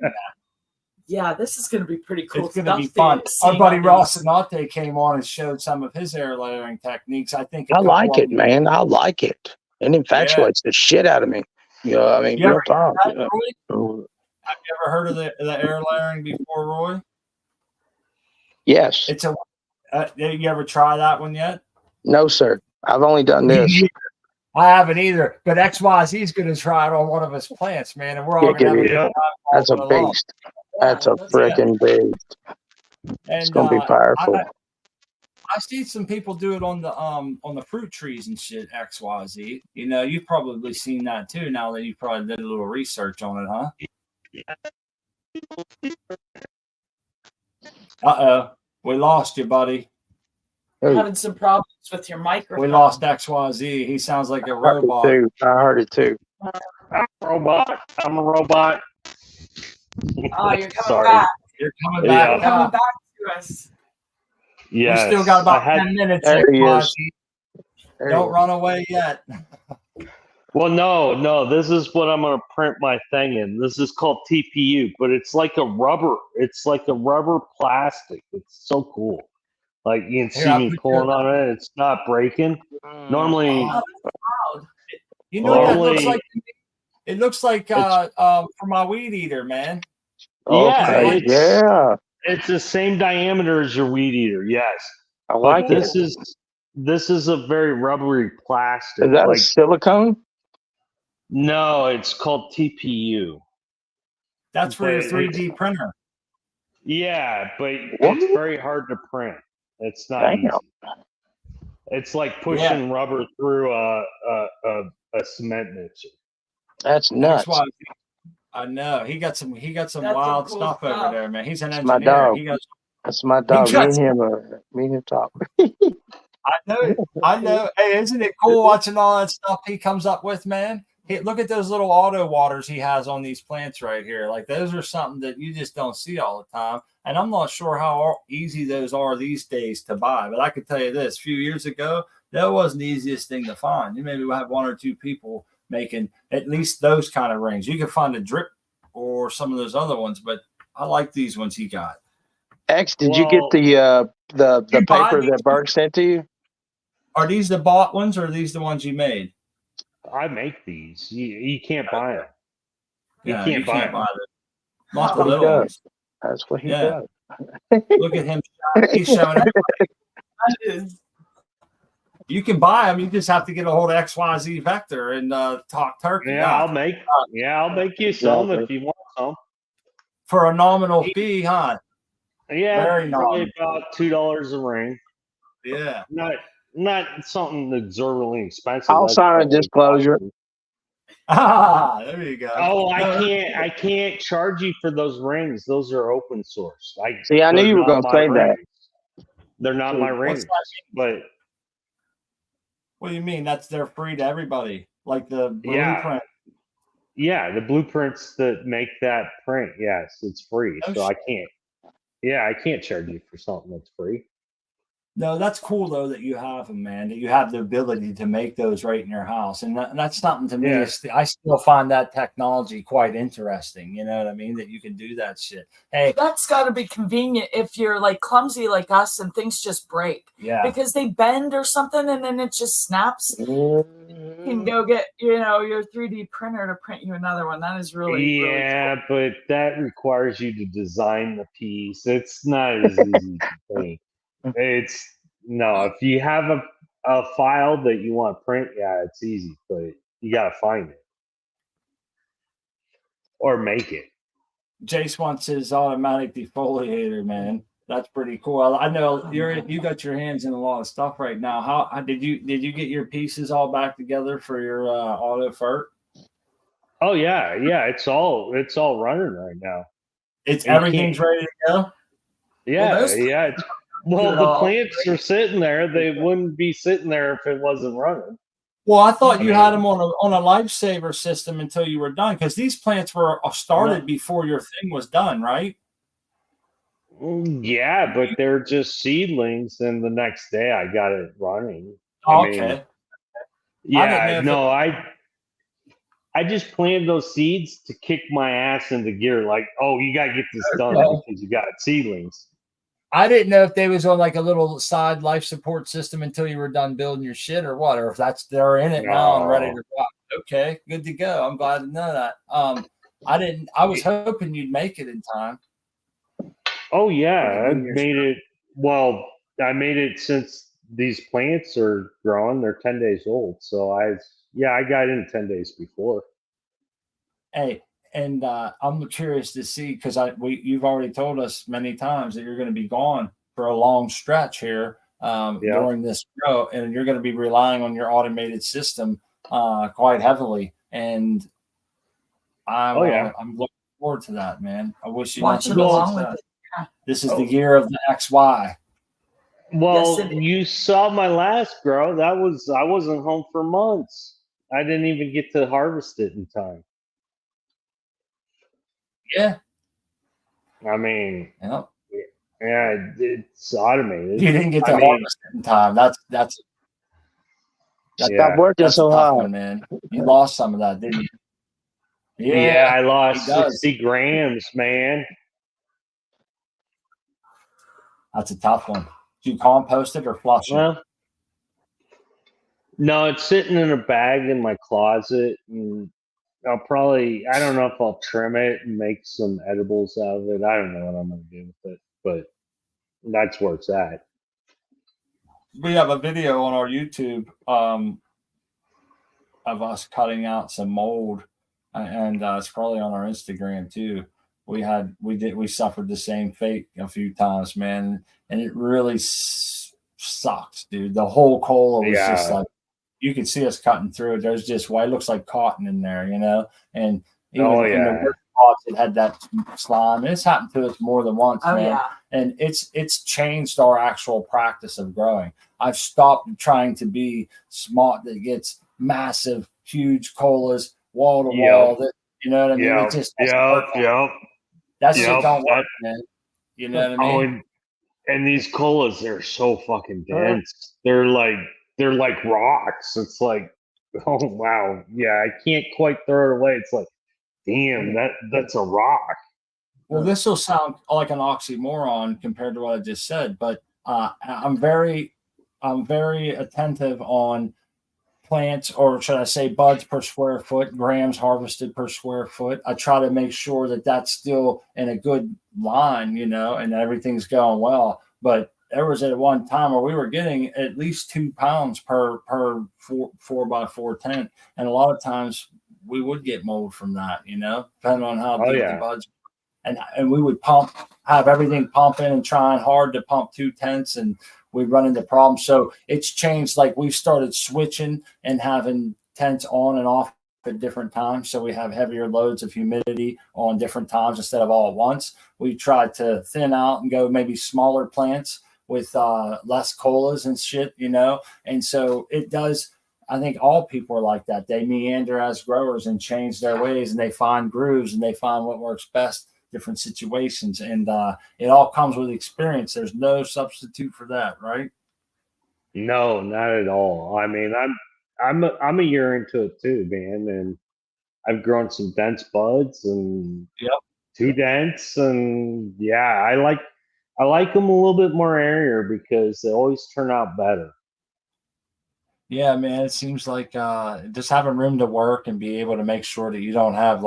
Yeah, this is going to be pretty cool. It's going to be fun. Our buddy Ross Anate came on and showed some of his air layering techniques. I think I like it, man. I like it. It infatuates the shit out of me. I mean, real talk. Have you ever heard of the air layering before, Roy? Yes. Did you ever try that one yet? No, sir. I've only done this. I haven't either, but XYZ is going to try it on one of his plants, man, and we're all going to have That's a beast. That's a freaking beast. It's going to be powerful. I see some people do it on the fruit trees and shit, XYZ. You've probably seen that too now that you probably did a little research on it, huh? Uh-oh. We lost you, buddy. Having some problems with your microphone. We lost XYZ. He sounds like a robot. I heard it too. I'm a robot. Oh, you're coming back. You're coming back. You're coming back to us. Yeah. We still got about 10 minutes. Don't run away yet. Well, no. This is what I'm going to print my thing in. This is called TPU, but it's like a rubber. It's like a rubber plastic. It's so cool. Like you can see me pulling on it. It's not breaking. Normally, you know what that looks like? It looks like for my weed eater, man. Okay, yeah. It's the same diameter as your weed eater. Yes, I like it. This is a very rubbery plastic. Is that like silicone? No, it's called TPU. That's for your 3D printer. Yeah, but it's very hard to print. It's not easy. It's like pushing rubber through a cement mixer. That's nuts. I know. He got some wild cool stuff over there, man. He's an engineer. My dog. That's my dog. Me and him talk. I know. Hey, isn't it cool watching all that stuff he comes up with, man? Hey, look at those little auto waters he has on these plants right here. Like those are something that you just don't see all the time. And I'm not sure how easy those are these days to buy. But I can tell you this, a few years ago, that wasn't the easiest thing to find. You maybe have one or two people making at least those kind of rings. You can find a drip or some of those other ones, but I like these ones he got. X, did you get the you buy paper these? that Berg sent to you? Are these the bought ones, or are these the ones you made? I make these. You can't buy them. You Yeah, can't buy them. them. Not That's the what he little does. ones. That's what he Yeah. does. Look at him. He's showing everybody. You can buy them. You just have to get a hold of XYZ Vector and talk turkey. Yeah, I'll make you some if you want some. For a nominal fee, huh? Yeah, Very probably nominal. about $2 a ring. Yeah. Not something exorbitantly expensive. I'll That's sign a probably disclosure. There you go. Oh, I can't charge you for those rings. Those are open source. See, I knew they're you were not going to my say that. rings. They're not my What's rings, that but what do you mean? They're free to everybody, like the Yeah. blueprint. yeah, the blueprints that make that print, yes, it's free. Oh, So I can't charge you for something that's free. No, that's cool though that you have them, man. That you have the ability to make those right in your house, and that's something to me. Yeah. I still find that technology quite interesting. You know what I mean? That you can do that shit. Hey, That's got to be convenient if you're like clumsy like us and things just break yeah, because they bend or something and then it just snaps. You can go get your 3D printer to print you another one. That is really Yeah, but that requires you to design the piece. It's not as easy to think. If you have a file that you want to print, yeah, it's easy, but you got to find it or make it. Jace wants his automatic defoliator, man. That's pretty cool. I know you got your hands in a lot of stuff right now. How did you get your pieces all back together for your auto fert? Oh yeah, it's all running right now. Everything's ready to go. Yeah, Well, the plants are sitting there. They wouldn't be sitting there if it wasn't running. Well, I thought you had them on a lifesaver system until you were done, because these plants were started before your thing was done, right? Yeah, but they're just seedlings, and the next day I got it running. Okay. I just planted those seeds to kick my ass into gear. Like, oh, you got to get this done because you got seedlings. I didn't know if they was on like a little side life support system until you were done building your shit or what, or if they're in it now and ready to rock. Okay, good to go. I'm glad to know that. I was hoping you'd make it in time. Oh yeah, I made it. Well, I made it since these plants are growing. They're 10 days old, so I got in 10 days before. Hey, and I'm curious to see, because you've already told us many times that you're going to be gone for a long stretch here during this grow, and you're going to be relying on your automated system quite heavily. And I'm looking forward to that, man. I wish you watch it along with it. This is the year of the XY. Well, you saw my last grow. I wasn't home for months. I didn't even get to harvest it in time. Yeah. I mean, yeah, it's automated. You didn't get to harvest it in time. That's Stop working so hard, man. You lost some of that, didn't you? Yeah, I lost 60 grams, man. That's a tough one. Do you compost it or flush it? Well, no, it's sitting in a bag in my closet, and I don't know if I'll trim it and make some edibles out of it. I don't know what I'm going to do with it, but that's where it's at. We have a video on our YouTube of us cutting out some mold, and it's probably on our Instagram too. We suffered the same fate a few times, man, and it really sucks, dude. The whole cola was just like, you could see us cutting through it. There's just it looks like cotton in there, and even in the worst spots, it had that slime. And it's happened to us more than once, man. Yeah. And it's changed our actual practice of growing. I've stopped trying to be smart that gets massive, huge colas wall to wall. That, you know what I mean? It just that shit don't work, man. You know what I mean? And these colas, they're so fucking dense. They're like rocks. It's like, oh wow, yeah, I can't quite throw it away. It's like, damn, that's a rock. Well, this will sound like an oxymoron compared to what I just said, but I'm very attentive on plants, or should I say buds per square foot, grams harvested per square foot. I try to make sure that that's still in a good line, and everything's going well. But there was at one time where we were getting at least 2 pounds per 4x4 tent, and a lot of times we would get mold from that, depending on how deep the buds. And we would have everything pumping and trying hard to pump 2 tents, and we run into problems. So it's changed. Like we've started switching and having tents on and off at different times. So we have heavier loads of humidity on different times instead of all at once. We tried to thin out and go maybe smaller plants with less colas and shit, And so it does. I think all people are like that. They meander as growers and change their ways, and they find grooves and they find what works best. Different situations, and it all comes with experience. There's no substitute for that, right? No, not at all. I mean, I'm a year into it too, man, and I've grown some dense buds and 2 dents, and I like them a little bit more airier because they always turn out better. Yeah, man, it seems like just having room to work and be able to make sure that you don't have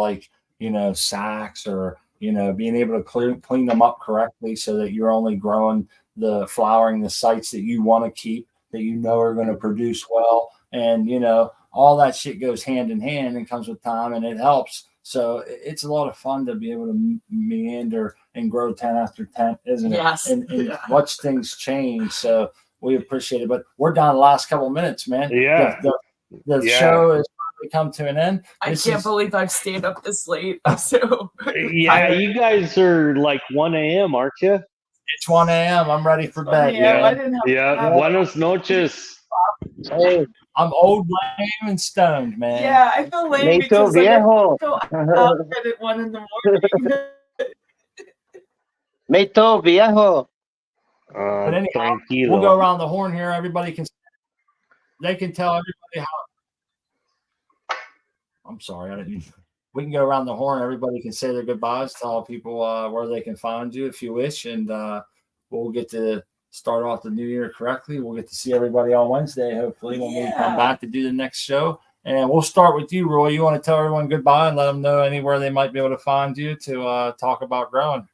sacks or being able to clean them up correctly so that you're only growing flowering the sites that you want to keep, that are going to produce well. And, all that shit goes hand in hand and comes with time, and it helps. So it's a lot of fun to be able to meander and grow tent after tent, isn't it? Yes. And watch things change. So we appreciate it. But we're down the last couple of minutes, man. Yeah. The show is come to an end. I can't believe I've stayed up this late. So you guys are like 1 a.m., aren't you? It's 1 a.m. I'm ready for bed. I didn't have Buenos noches. Hey, I'm old, lame, and stoned, man. Yeah, I feel lame because I get so out at 1 in the morning. Meto viejo. But anyhow, tranquilo. we'll go around the horn here. Everybody can tell everybody how. I'm sorry, we can go around the horn. Everybody can say their goodbyes, tell people where they can find you if you wish, and we'll get to start off the new year correctly. We'll get to see everybody on Wednesday, hopefully, when we come back to do the next show. And we'll start with you, Roy. You want to tell everyone goodbye and let them know anywhere they might be able to find you to talk about growing?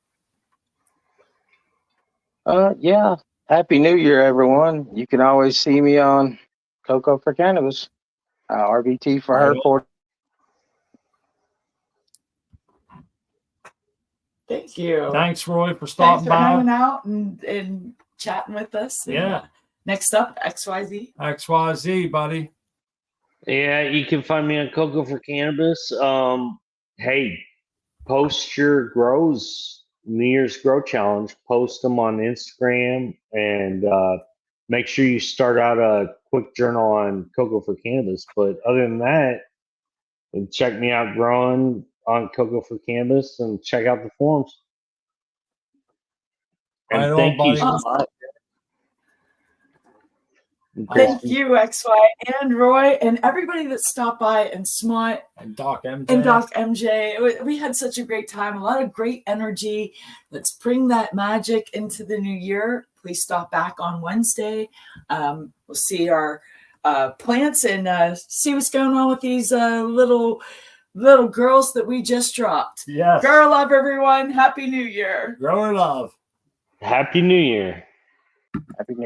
Happy New Year, everyone. You can always see me on Cocoa for Cannabis, RBT for her. Thank you. Thanks, Roy, for stopping by. Hanging out and chatting with us. Yeah. Next up, XYZ. XYZ, buddy. Yeah, you can find me on Cocoa for Cannabis. Hey, post your grows, New Year's Grow Challenge. Post them on Instagram, and make sure you start out a quick journal on Cocoa for Cannabis. But other than that, check me out growing on Cocoa for Cannabis, and check out the forums. And thank you so much. Thank you, XY and Roy and everybody that stopped by, and Smut and Doc MJ. And Doc MJ. We had such a great time, a lot of great energy. Let's bring that magic into the new year. Please stop back on Wednesday. We'll see our plants and see what's going on with these little girls that we just dropped. Yes. Girl love, everyone. Happy New Year. Grower love. Happy New Year. Happy New Year.